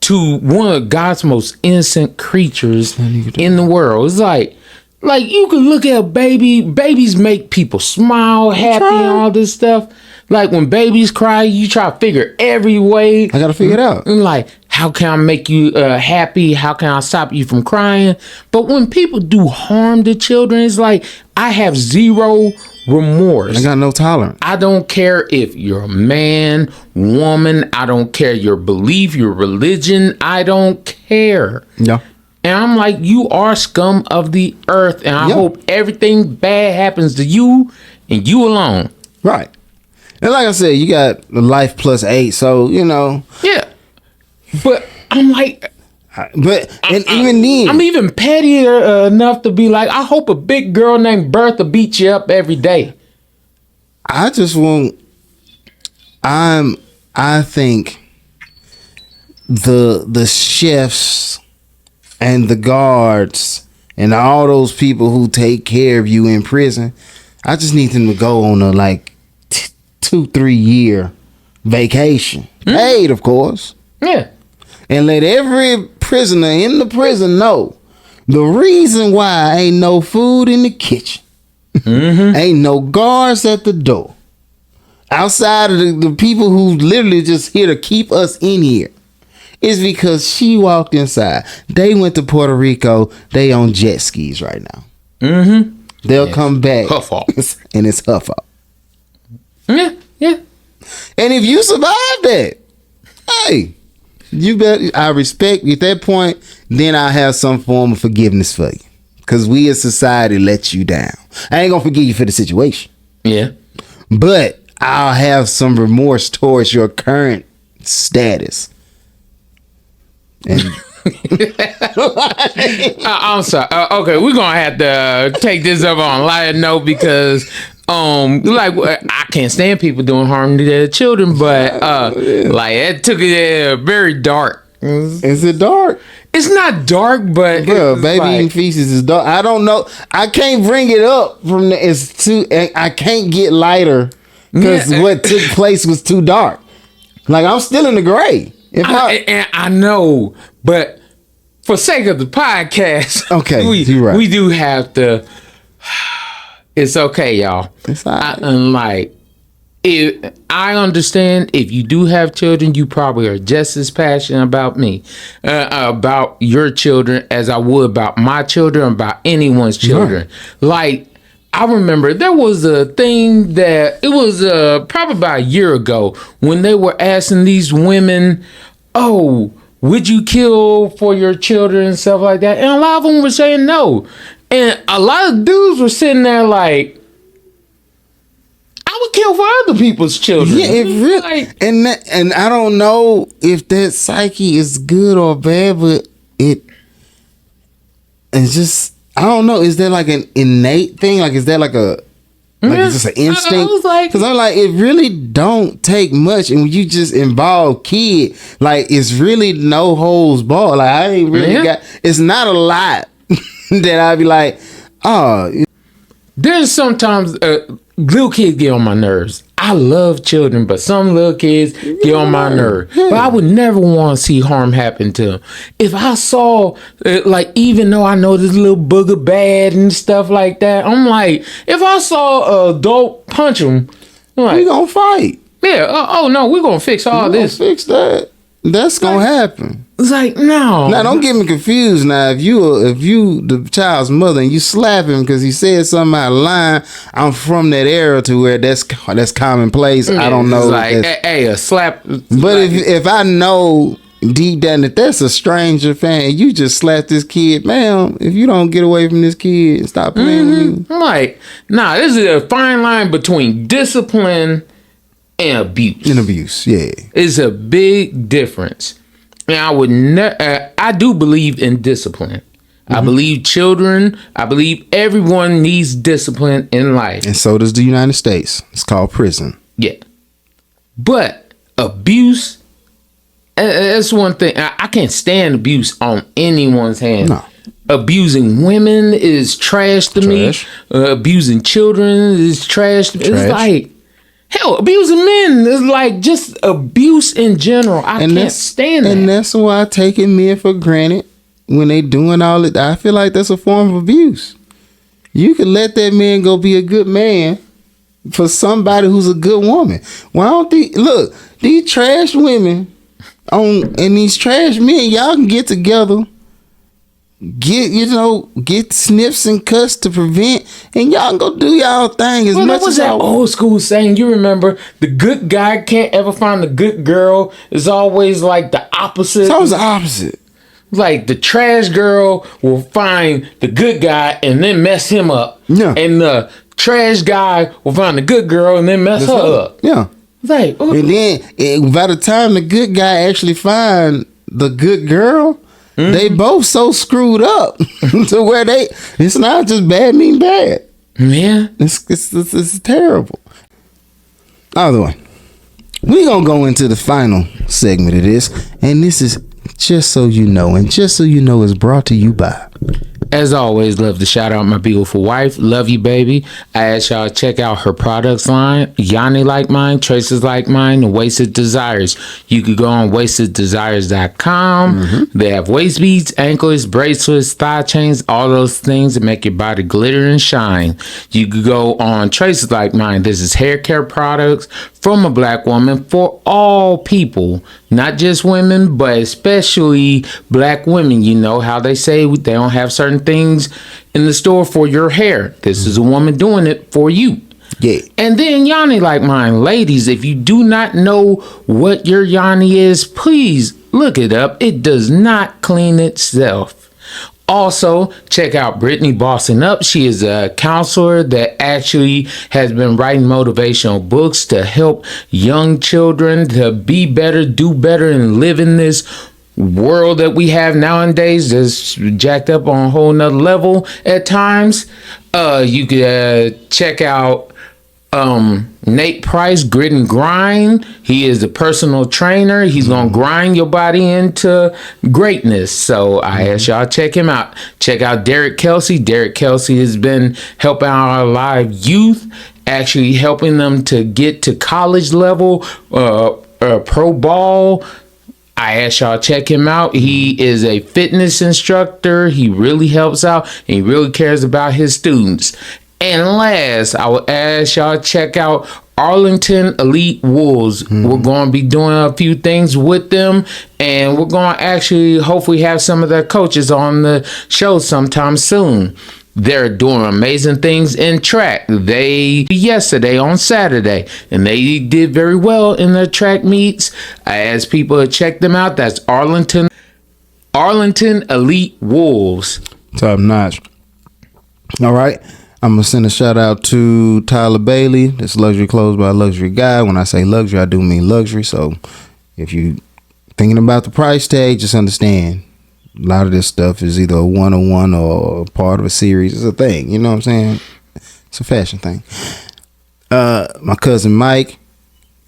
to one of God's most innocent creatures in the world. It's like you can look at a baby. Babies make people smile, happy, and all this stuff. Like when babies cry, you try to figure every way. I gotta figure it out. And like, how can I make you happy? How can I stop you from crying? But when people do harm to children, it's like I have zero remorse. I got no tolerance. I don't care if you're a man, woman. I don't care your belief, your religion. I don't care. Yeah. And I'm like, you are scum of the earth. And I hope everything bad happens to you and you alone. Right. And like I said, you got life plus 8. So, Yeah. But I'm like... even then... I'm even pettier enough to be like, I hope a big girl named Bertha beats you up every day. I just want... I think the chefs and the guards and all those people who take care of you in prison, I just need them to go on a 2-3 year vacation, paid of course. Yeah. And let every prisoner in the prison know the reason why ain't no food in the kitchen, ain't no guards at the door, outside of the people who literally just here to keep us in here, is because she walked inside. They went to Puerto Rico. They on jet skis right now. They'll come back. Her fault. And it's her fault. Yeah. And if you survive that, hey, you bet. I respect you at that point. Then I have some form of forgiveness for you, because we as society let you down. I ain't gonna forgive you for the situation. Yeah. But I'll have some remorse towards your current status. And I'm sorry. Okay, we're gonna have to take this up on a lighter note, because I can't stand people doing harm to their children, but it took it very dark. Is it dark? It's not dark, but bro, baby eating feces is dark. I don't know. I can't bring it up from the, it's too. I can't get lighter because what took place was too dark. Like, I'm still in the gray. I know, but for sake of the podcast, okay, you're right. We do have to. It's okay, y'all. It's all right. I understand if you do have children, you probably are just as passionate about me, about your children, as I would about my children, about anyone's children. Right. Like, I remember there was a thing that it was probably about a year ago when they were asking these women, "Oh, would you kill for your children?" and stuff like that. And a lot of them were saying no. And a lot of dudes were sitting there like, I would kill for other people's children. Yeah, it really, and I don't know if that psyche is good or bad, but it's just, I don't know. Is there like an innate thing? Like, is that like it's just an instinct? Because I'm like, it really don't take much, and when you just involve kid, like, it's really no holds barred. Like, I ain't really got. It's not a lot that I'd be like, oh. There's sometimes little kids get on my nerves. I love children, but some little kids get on my nerves. But I would never want to see harm happen to them. If I saw, even though I know this little booger bad and stuff like that, I'm like, if I saw an adult punch him, I'm like, we gonna fight. Yeah. Oh no, we're gonna fix all this. Fix that. That's gonna happen. It's like, no. Now, don't get me confused. Now, if you the child's mother and you slap him because he said something out of line, I'm from that era to where that's commonplace. I don't know. Like, hey, a slap. But if I know deep down that that's a stranger fan, you just slap this kid, man. If you don't get away from this kid and stop playing with me, I'm like, nah, this is a fine line between discipline and abuse. Yeah, it's a big difference. And I would I do believe in discipline. I believe children. I believe everyone needs discipline in life, and so does the United States. It's called prison. Yeah, but abuse. That's one thing. I can't stand abuse on anyone's hand. No. Abusing women is trash to me. Abusing children is trash to me. It's like, Hell, abusing men is like just abuse in general. I can't stand that. And that's why taking men for granted when they doing all it, I feel like that's a form of abuse. You can let that man go be a good man for somebody who's a good woman. Why don't these trash women and these trash men, y'all can get together, get snips and cuts to prevent, and y'all can go do y'all thing as much as y'all that old school saying. You remember, the good guy can't ever find the good girl. It's always like the opposite. It's always the opposite. Like the trash girl will find the good guy and then mess him up. Yeah. And the trash guy will find the good girl and then mess her up. Yeah. Like, and then by the time the good guy actually find the good girl, they both so screwed up to where it's not just bad mean bad. Yeah. It's terrible. Either way, we're gonna go into the final segment of this, and this is Just So You Know, and Just So You Know is brought to you by, as always, love to shout out my beautiful wife. Love you, baby. I ask y'all to check out her products line. Yanni Like Mine, Traces Like Mine, and Wasted Desires. You could go on wasteddesires.com. They have waist beads, anklets, bracelets, thigh chains, all those things that make your body glitter and shine. You could go on Traces Like Mine. This is hair care products from a black woman for all people, not just women, but especially black women. You know how they say they don't have certain things in the store for your hair. This is a woman doing it for you. Yeah. And then Yanni Like Mine. Ladies, if you do not know what your Yanni is, please look it up. It does not clean itself. Also, check out Brittany Bossing Up. She is a counselor that actually has been writing motivational books to help young children to be better, do better, and live in this world that we have nowadays that's jacked up on a whole nother level at times. You could check out Nate Price, Grit and Grind. He is a personal trainer. He's gonna grind your body into greatness. So I ask y'all check him out. Check out Derek Kelsey. Derek Kelsey has been helping our live youth, actually helping them to get to college level, pro ball. I ask y'all check him out. He is a fitness instructor. He really helps out and he really cares about his students. And last, I will ask y'all check out Arlington Elite Wolves. We're going to be doing a few things with them, and we're going to actually hopefully have some of their coaches on the show sometime soon. They're doing amazing things in track. They yesterday on Saturday, and they did very well in their track meets. I asked people to check them out. That's Arlington Elite Wolves. Top notch. All right. I'm going to send a shout out to Tyler Bailey. This Luxury Clothes by Luxury Guy. When I say luxury, I do mean luxury. So if you thinking about the price tag, just understand a lot of this stuff is either a one-on-one or part of a series. It's a thing. You know what I'm saying? It's a fashion thing. My cousin Mike,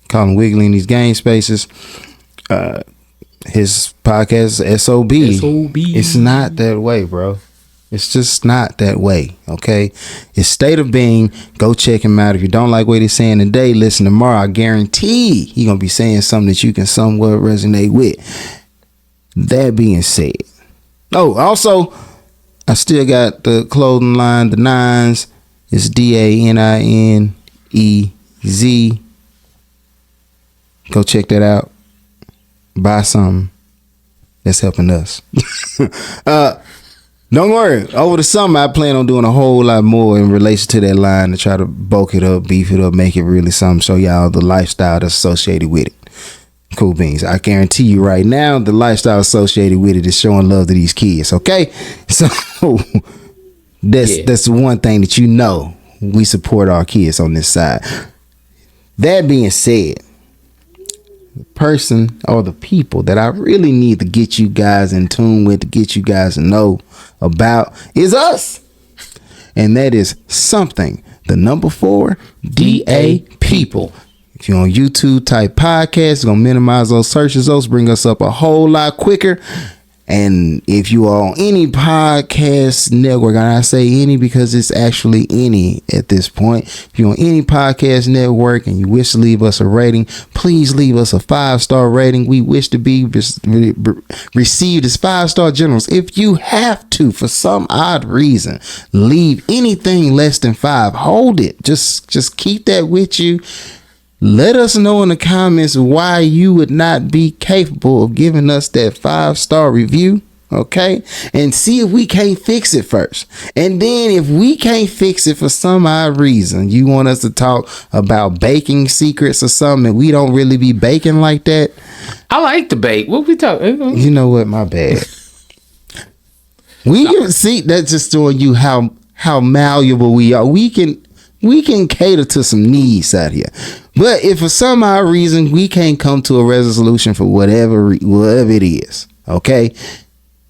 call him Wiggly in these game spaces. His podcast is SOB. It's not that way, bro. It's just not that way, okay? It's State of Being. Go check him out. If you don't like what he's saying today, listen tomorrow. I guarantee he's going to be saying something that you can somewhat resonate with. That being said. Oh, also, I still got the clothing line, the Nines. It's DANINEZ. Go check that out. Buy something that's helping us. Don't worry. Over the summer, I plan on doing a whole lot more in relation to that line to try to bulk it up, beef it up, make it really something, show y'all the lifestyle that's associated with it. Cool beans. I guarantee you right now, the lifestyle associated with it is showing love to these kids, okay? So that's the one thing that you know, we support our kids on this side. That being said, the person or the people that I really need to get you guys in tune with, to get you guys to know about, is us. And that is something. The number 4 DA people. If you're on YouTube, type podcast, it's gonna minimize those searches. Those bring us up a whole lot quicker. And if you are on any podcast network, and I say any because it's actually any at this point, if you're on any podcast network and you wish to leave us a rating, please leave us a 5-star rating. We wish to be received as 5-star generals. If you have to, for some odd reason, leave anything less than 5, hold it. Just keep that with you. Let us know in the comments why you would not be capable of giving us that 5-star review, okay? And see if we can't fix it first. And then if we can't fix it for some odd reason, you want us to talk about baking secrets or something, and we don't really be baking like that. I like to bake. What we talking? You know what? My bad. We can see that's just showing you how malleable we are. We can cater to some needs out here. But if for some odd reason we can't come to a resolution for whatever it is, okay,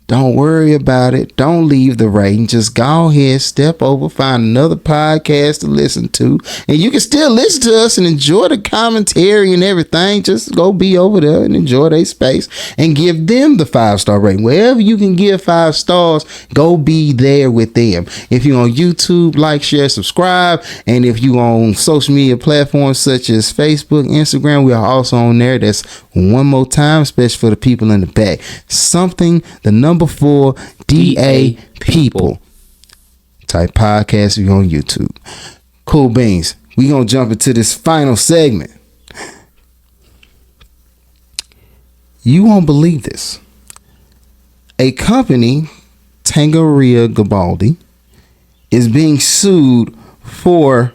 don't worry about it. Don't leave the rating. Just go ahead, step over, find another podcast to listen to. And you can still listen to us and enjoy the commentary and everything. Just go be over there and enjoy their space and give them the 5-star rating. Wherever you can give 5 stars, go be there with them. If you're on YouTube, like, share, subscribe. And if you on social media platforms such as Facebook, Instagram, we are also on there. That's one more time, especially for the people in the back. Something, the number 4 DA people type podcast if you're on YouTube. Cool beans. We gonna jump into this final segment. You won't believe this. A company, Taqueria Garibaldi, is being sued for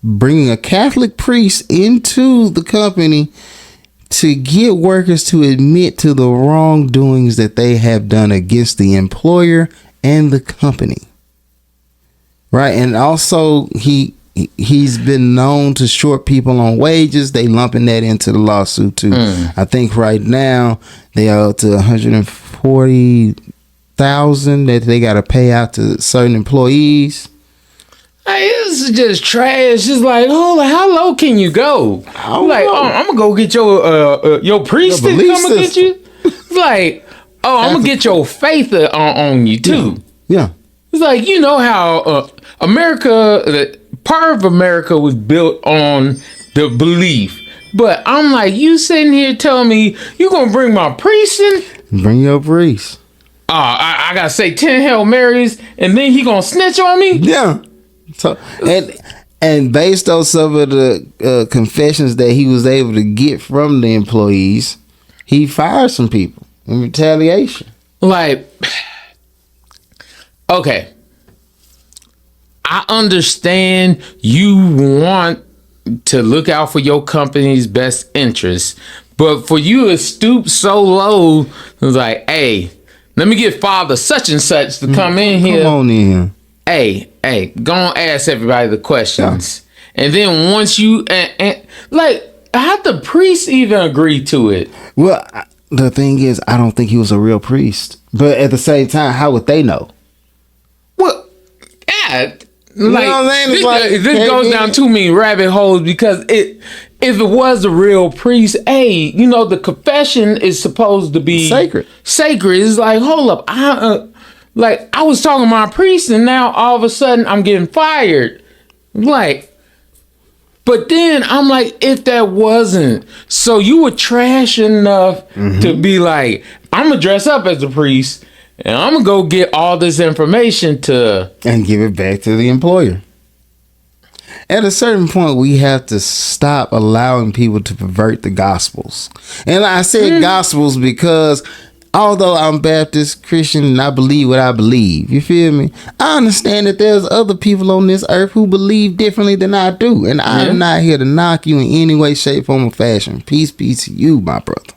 bringing a Catholic priest into the company to get workers to admit to the wrongdoings that they have done against the employer and the company. Right. And also he's been known to short people on wages. They lumping that into the lawsuit too. I think right now they are up to $140,000 that they got to pay out to certain employees. Like, this is just trash. It's like, oh, how low can you go? I'm gonna go get your priest to come and get you. It's like, I'm gonna get your faith on you too. Yeah. It's like, you know how America, part of America was built on the belief. But I'm like, you sitting here telling me you gonna bring my priest in? Bring your priest. I gotta say 10 Hail Marys and then he gonna snitch on me? Yeah. So and based on some of the confessions that he was able to get from the employees, he fired some people in retaliation. Like, okay, I understand you want to look out for your company's best interests, but for you to stoop so low, it was like, hey, let me get Father such and such to come in here. Come on in. Hey, go and ask everybody the questions. Yeah. And then once you, like, how'd the priest even agree to it? Well, the thing is, I don't think he was a real priest. But at the same time, how would they know? Well, yeah. You know what I'm saying? This goes down too many rabbit holes because if it was a real priest, the confession is supposed to be sacred. It's like, hold up, I was talking to my priest and now all of a sudden I'm getting fired. Like, but then I'm like, if that wasn't, so you were trash enough to be like, I'm gonna dress up as a priest and I'm gonna go get all this information and give it back to the employer. At a certain point, we have to stop allowing people to pervert the gospels. And I said gospels because although I'm Baptist Christian and I believe what I believe, you feel me? I understand that there's other people on this earth who believe differently than I do. And I'm not here to knock you in any way, shape, form, or fashion. Peace be to you, my brother.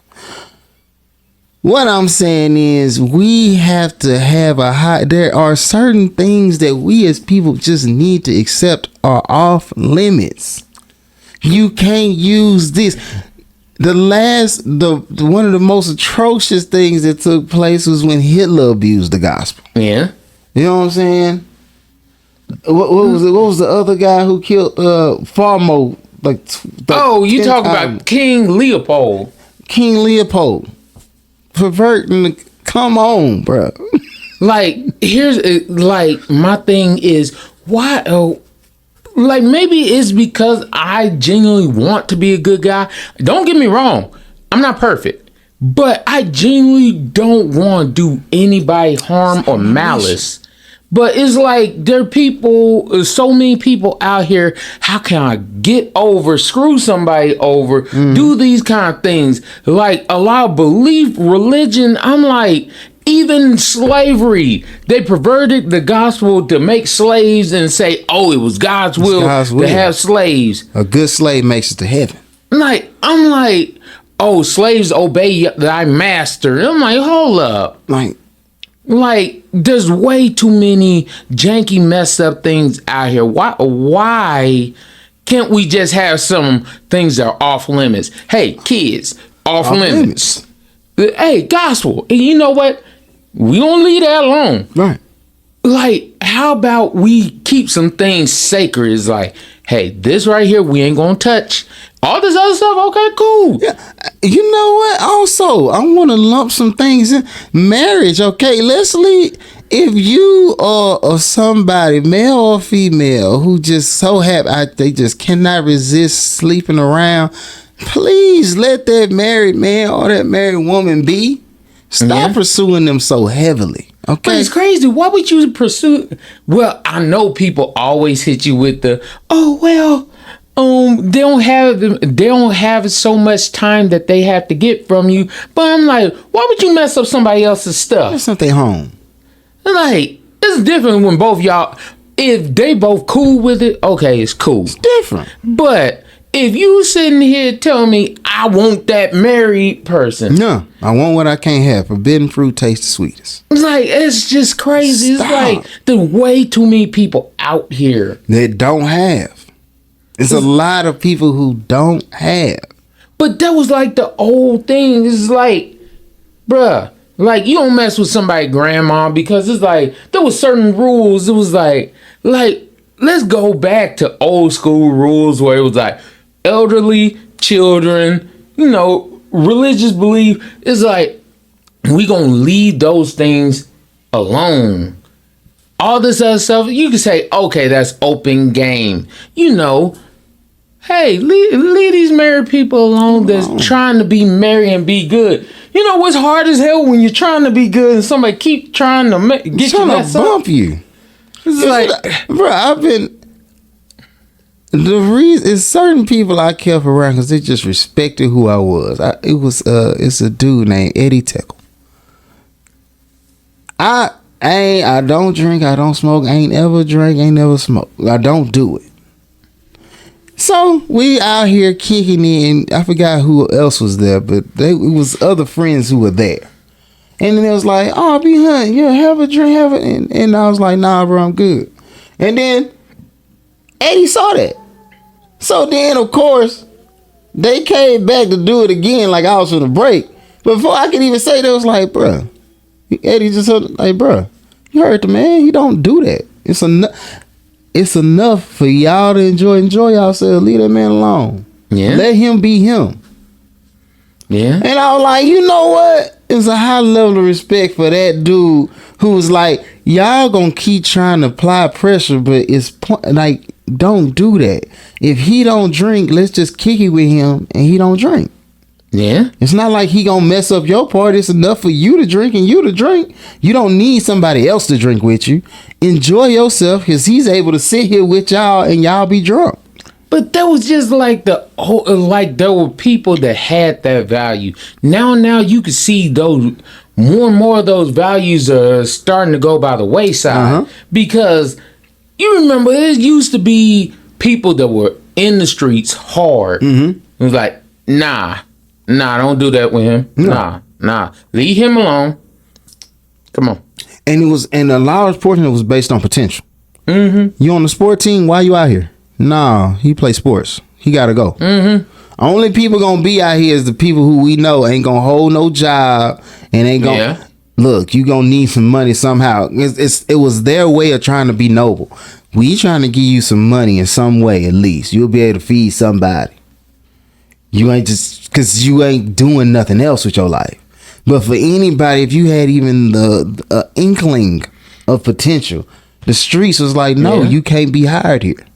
What I'm saying is we have to have there are certain things that we as people just need to accept are off limits. You can't use this. One of the most atrocious things that took place was when Hitler abused the gospel. Yeah. You know what I'm saying? What was the other guy who killed Farmo? You talk about King Leopold. King Leopold. Perverting the Come on, bro. Like, here's like my thing is why. Oh, like maybe it's because I genuinely want to be a good guy. Don't get me wrong, I'm not perfect, but I genuinely don't want to do anybody harm or malice. But it's like there are people, so many people out here. How can I get over, screw somebody over, do these kind of things? Like allow belief, religion. I'm like, even slavery, they perverted the gospel to make slaves and say, oh, it was God's will to have slaves. A good slave makes it to heaven. I'm like, oh, slaves obey thy master. I'm like, hold up. Like, there's way too many janky, messed up things out here. Why can't we just have some things that are off limits? Hey, kids, off limits. Hey, gospel. And you know what? We don't leave that alone. Right. Like, how about we keep some things sacred? It's like, hey, this right here, we ain't gonna touch. All this other stuff, okay, cool. Yeah. You know what? Also, I want to lump some things in. Marriage, okay? Leslie, if you are somebody, male or female, who just so happy, they just cannot resist sleeping around, please let that married man or that married woman be. Stop pursuing them so heavily. Okay. But it's crazy. Why would you pursue? Well, I know people always hit you with the, oh, well, they don't have so much time that they have to get from you. But I'm like, why would you mess up somebody else's stuff? That's not their home. Like, it's different when both y'all, if they both cool with it, okay, it's cool. It's different. But if you sitting here telling me I want that married person. No, I want what I can't have. Forbidden fruit tastes the sweetest. Like, it's just crazy. Stop. It's like the way too many people out here that don't have. It's a lot of people who don't have. But that was like the old thing. It's like, bruh, like you don't mess with somebody's grandma because it's like there was certain rules. It was like let's go back to old school rules where it was like elderly, children, religious belief. It's like we gonna leave those things alone. All this other stuff, you can say, okay, that's open game. Hey, leave these married people alone that's trying to be married and be good. You know what's hard as hell when you're trying to be good and somebody keep trying to get you messed up? Bump you. It's like, bro, the reason is certain people I kept around because they just respected who I was. It's a dude named Eddie Tickle. I don't drink, I don't smoke, I ain't ever drink, ain't never smoke. I don't do it. So we out here kicking in. I forgot who else was there, but it was other friends who were there. And then it was like, oh, be hunting, yeah, have a drink, have it. And I was like, nah, bro, I'm good. And then Eddie saw that. So then, of course, they came back to do it again like I was on a break. But before I could even say that, it was like, bro, Eddie just said, like, bro, you heard the man. He don't do that. It's enough for y'all to enjoy yourselves. Leave that man alone. Yeah. Let him be him. Yeah. And I was like, you know what? It's a high level of respect for that dude who was like, y'all gonna keep trying to apply pressure, but it's like, don't do that. If he don't drink, let's just kick it with him and he don't drink. Yeah. It's not like he gonna mess up your part. It's enough for you to drink and you to drink. You don't need somebody else to drink with you. Enjoy yourself because he's able to sit here with y'all and y'all be drunk. But that was just like there were people that had that value. Now you can see those more and more of those values are starting to go by the wayside because you remember it used to be people that were in the streets hard. Mm-hmm. It was like, nah, don't do that with him. No. Nah, leave him alone. Come on. And a large portion of it was based on potential. Mm-hmm. You on the sport team? Why you out here? Nah, he play sports. He gotta go. Mm-hmm. Only people gonna be out here is the people who we know ain't gonna hold no job and ain't gonna look. You gonna need some money somehow. It was their way of trying to be noble. We trying to give you some money in some way at least. You'll be able to feed somebody. You ain't just because you ain't doing nothing else with your life. But for anybody, if you had even the inkling of potential, the streets was like, no, you can't be hired here.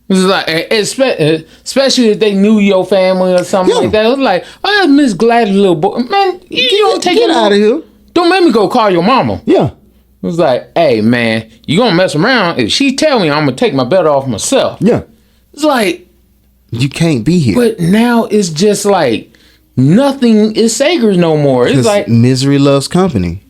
It's like, especially if they knew your family or something like that. It was like, oh, that's Miss Gladys' little boy. Man, you don't take it out of here. Don't make me go call your mama. Yeah. It was like, hey, man, you gonna mess around. If she tell me, I'm gonna take my belt off myself. Yeah. It's like, you can't be here. But now it's just like, nothing is sacred no more. It's like misery loves company.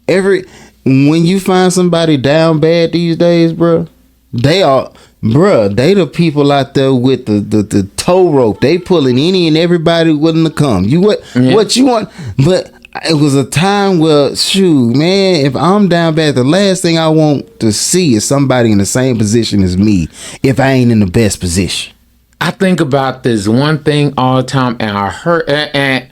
When you find somebody down bad these days, bro, they the people out there with the tow rope. They pulling any and everybody willing to come. What you want? But it was a time where, shoot, man, if I'm down bad, the last thing I want to see is somebody in the same position as me if I ain't in the best position. I think about this one thing all the time, and I heard, and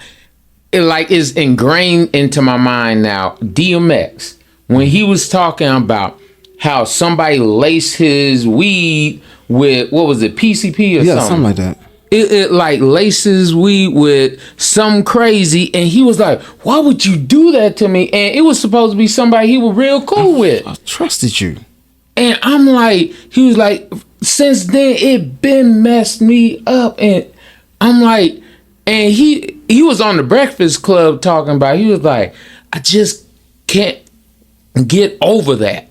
it like is ingrained into my mind now. DMX, when he was talking about how somebody laced his weed with, what was it, PCP or something? Yeah, something like that. It like laces weed with some crazy, and he was like, why would you do that to me? And it was supposed to be somebody he was real cool with. I trusted you. And I'm like, he was like, since then it been messed me up. And I'm like, and he was on the Breakfast Club talking about, he was like, I just can't get over that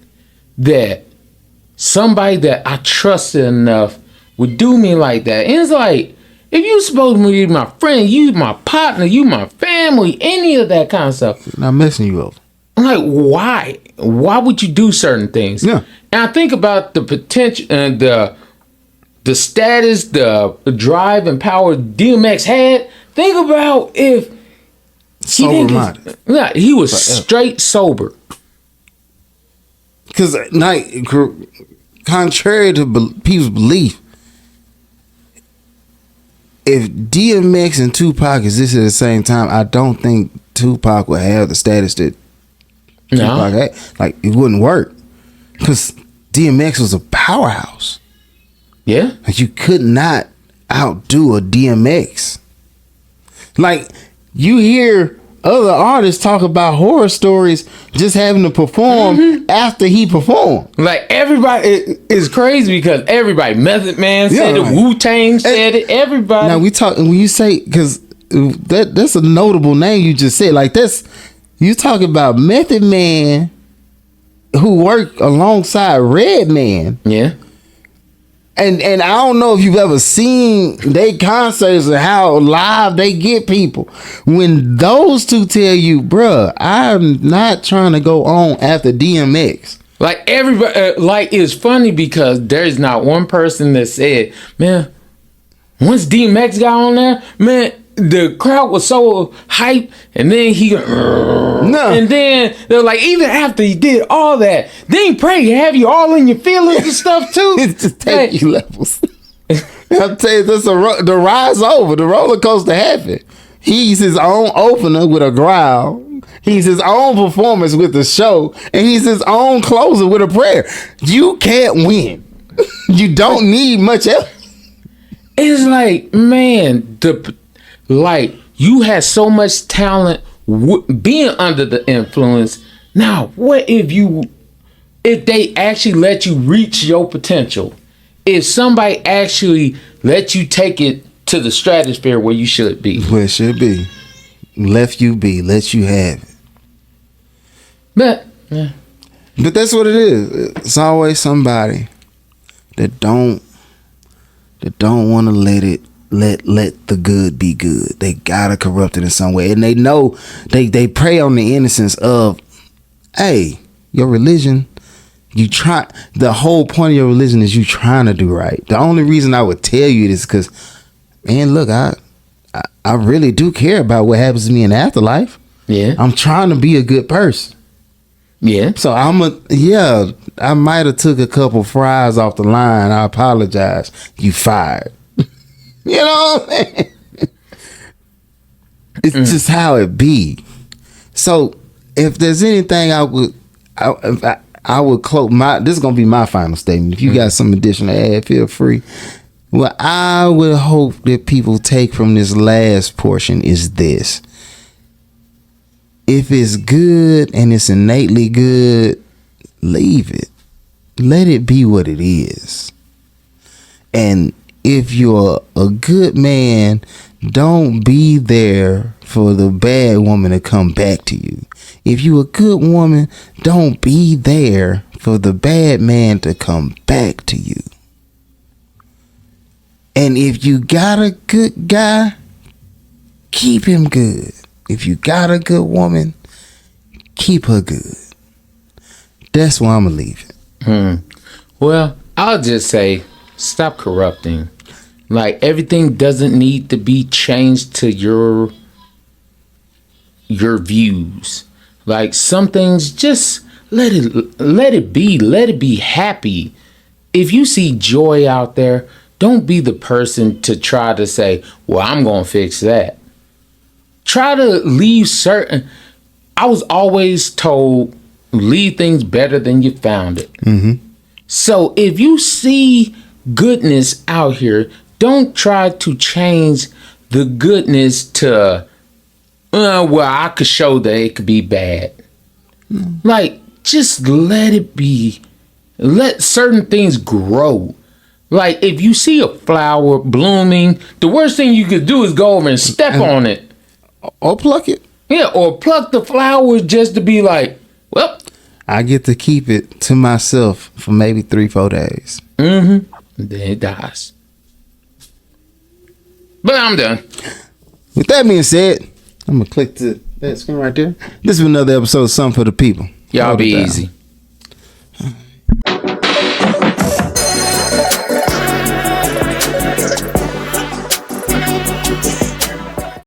somebody that I trusted enough would do me like that. And it's like, if you supposed to be my friend, you my partner, you my family, any of that kind of stuff, not messing you up. I'm like, why? Why would you do certain things? Yeah. And I think about the potential and the status, the drive and power DMX had. Think about if he was straight sober. Because contrary to people's belief, if DMX and Tupac existed at the same time, I don't think Tupac would have the status that Tupac had. Like, it wouldn't work. Because DMX was a powerhouse. Yeah. Like, you could not outdo a DMX. Like, you hear other artists talk about horror stories just having to perform after he performed. Like, everybody is crazy because everybody, Method Man said it, Wu-Tang said it, everybody. Now, when you say, because that's a notable name you just said. Like, you talking about Method Man who worked alongside Redman. Yeah. And I don't know if you've ever seen they concerts and how live they get people. When those two tell you, bruh, I'm not trying to go on after DMX. Like, everybody, like, it's funny because there's not one person that said, man, once DMX got on there, man, the crowd was so hyped, and then and then they're like, even after he did all that, then he probably have you all in your feelings and stuff too. It's just take you levels. I'll tell you, the ride's over. The roller coaster happened. He's his own opener with a growl. He's his own performance with the show, and he's his own closer with a prayer. You can't win. You don't need much else. It's like, man, like, you had so much talent being under the influence. Now, what if they actually let you reach your potential? If somebody actually let you take it to the stratosphere where you should be. Where it should be. Let you have it. But, yeah. But that's what it is. It's always somebody that don't want to let the good be good. They gotta corrupt it in some way, and they know they prey on the innocence of, hey, your religion. The whole point of your religion is you trying to do right. The only reason I would tell you this because, man, look, I really do care about what happens to me in the afterlife. Yeah, I'm trying to be a good person. Yeah, so I might have took a couple fries off the line. I apologize. You fired. You know what I'm saying? It's just how it be. So if there's anything I would close this is gonna be my final statement. If you got some additional to add, feel free. What I would hope that people take from this last portion is this. if it's good and it's innately good, leave it. Let it be what it is. And if you're a good man, don't be there for the bad woman to come back to you. If you a good woman, don't be there for the bad man to come back to you. And if you got a good guy, keep him good. If you got a good woman, keep her good. That's why I'm going to leave it. Well, I'll just say, stop corrupting. Like, everything doesn't need to be changed to your views. Like, some things, just let it be happy. If you see joy out there, don't be the person to try to say, well, I'm going to fix that. Try to leave certain. I was always told, leave things better than you found it. Mm-hmm. So if you see goodness out here, don't try to change the goodness to, well, I could show that it could be bad. Like, just let it be. Let certain things grow. Like, if you see a flower blooming, the worst thing you could do is go over and step on it. Or pluck it. Yeah, or pluck the flowers just to be like, well, I get to keep it to myself for maybe 3-4 days. Then it dies. But I'm done. With that being said, I'm going to click to that screen right there. This is another episode of Something for the People. Y'all Hold be it down. easy.